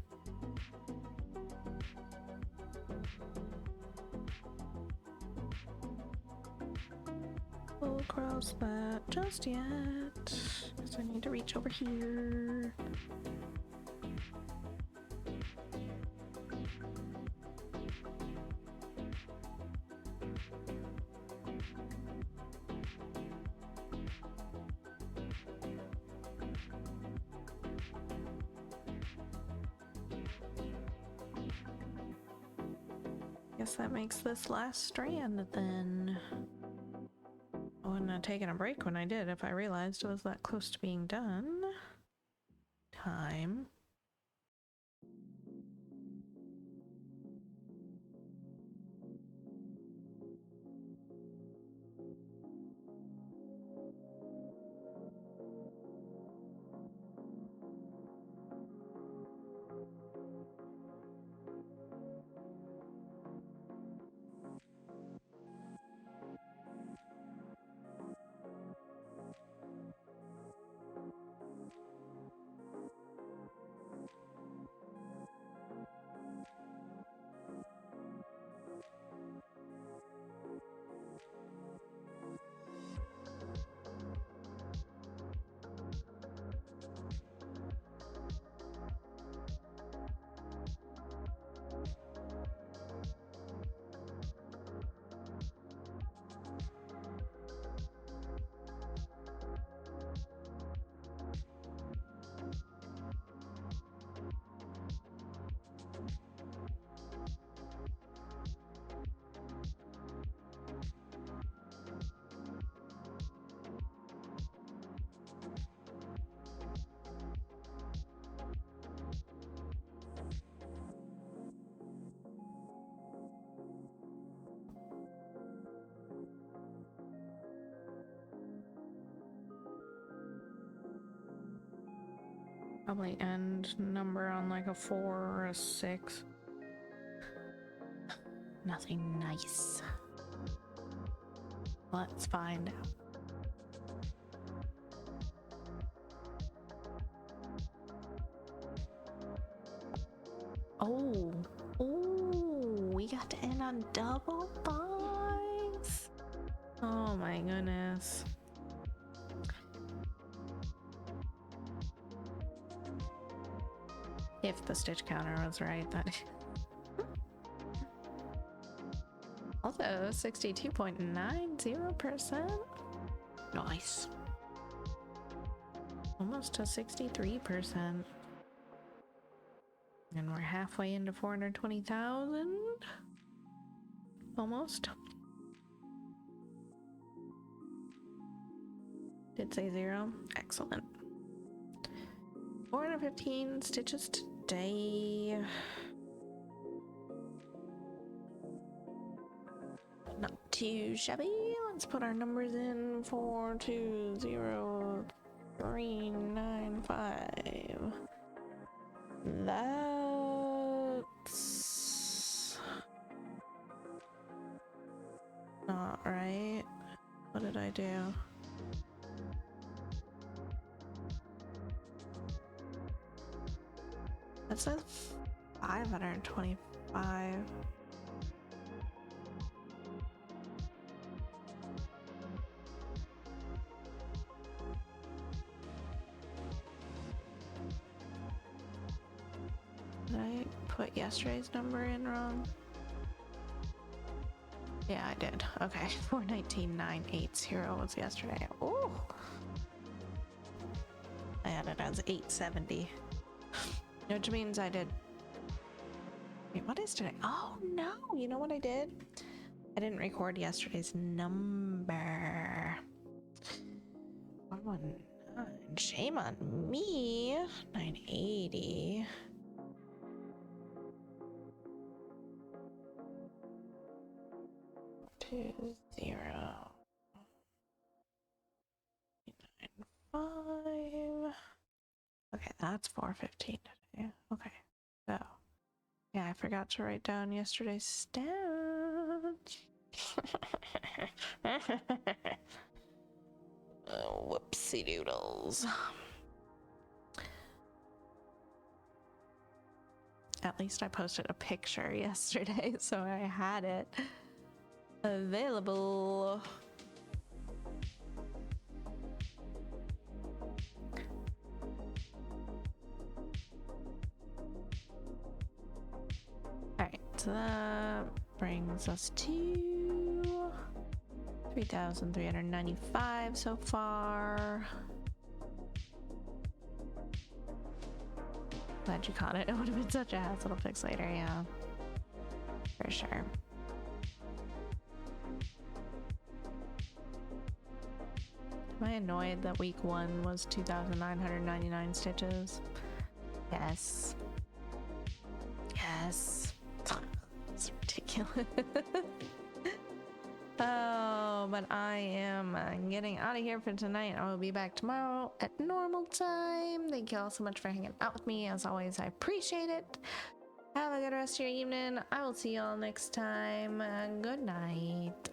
S1: We'll cross that just yet, because I need to reach over here. Guess that makes this last strand then. I wouldn't have taken a break when I did if I realized it was that close to being done. Time. Probably end number on like a 4 or a 6. Nothing nice. Let's find out. Oh, we got to end on double 5s. Oh my goodness. If the stitch counter was right, that also 62.90%. Nice. Almost to 63%. And we're halfway into 420,000. Almost. Did say 0. Excellent. 415 stitches today. Not too shabby. Let's put our numbers in. 420395. That's not right. What did I do? That says 525. Did I put yesterday's number in wrong? Yeah, I did. Okay, 419,980 was yesterday. Oh, I had it as 870, which means I did. Wait, what is today? Oh no! You know what I did? I didn't record yesterday's number. 119. Shame on me. 980. Two zero 5. Okay, that's 415 today. Okay, so yeah, I forgot to write down yesterday's stats. Oh, whoopsie doodles. At least I posted a picture yesterday, so I had it available. Alright, so that brings us to 3,395 so far. Glad you caught it. It would have been such a hassle to fix later, yeah. For sure. Am I annoyed that week 1 was 2,999 stitches? Yes. Yes. It's ridiculous. Oh, but I am getting out of here for tonight. I will be back tomorrow at normal time. Thank you all so much for hanging out with me. As always, I appreciate it. Have a good rest of your evening. I will see you all next time. Good night.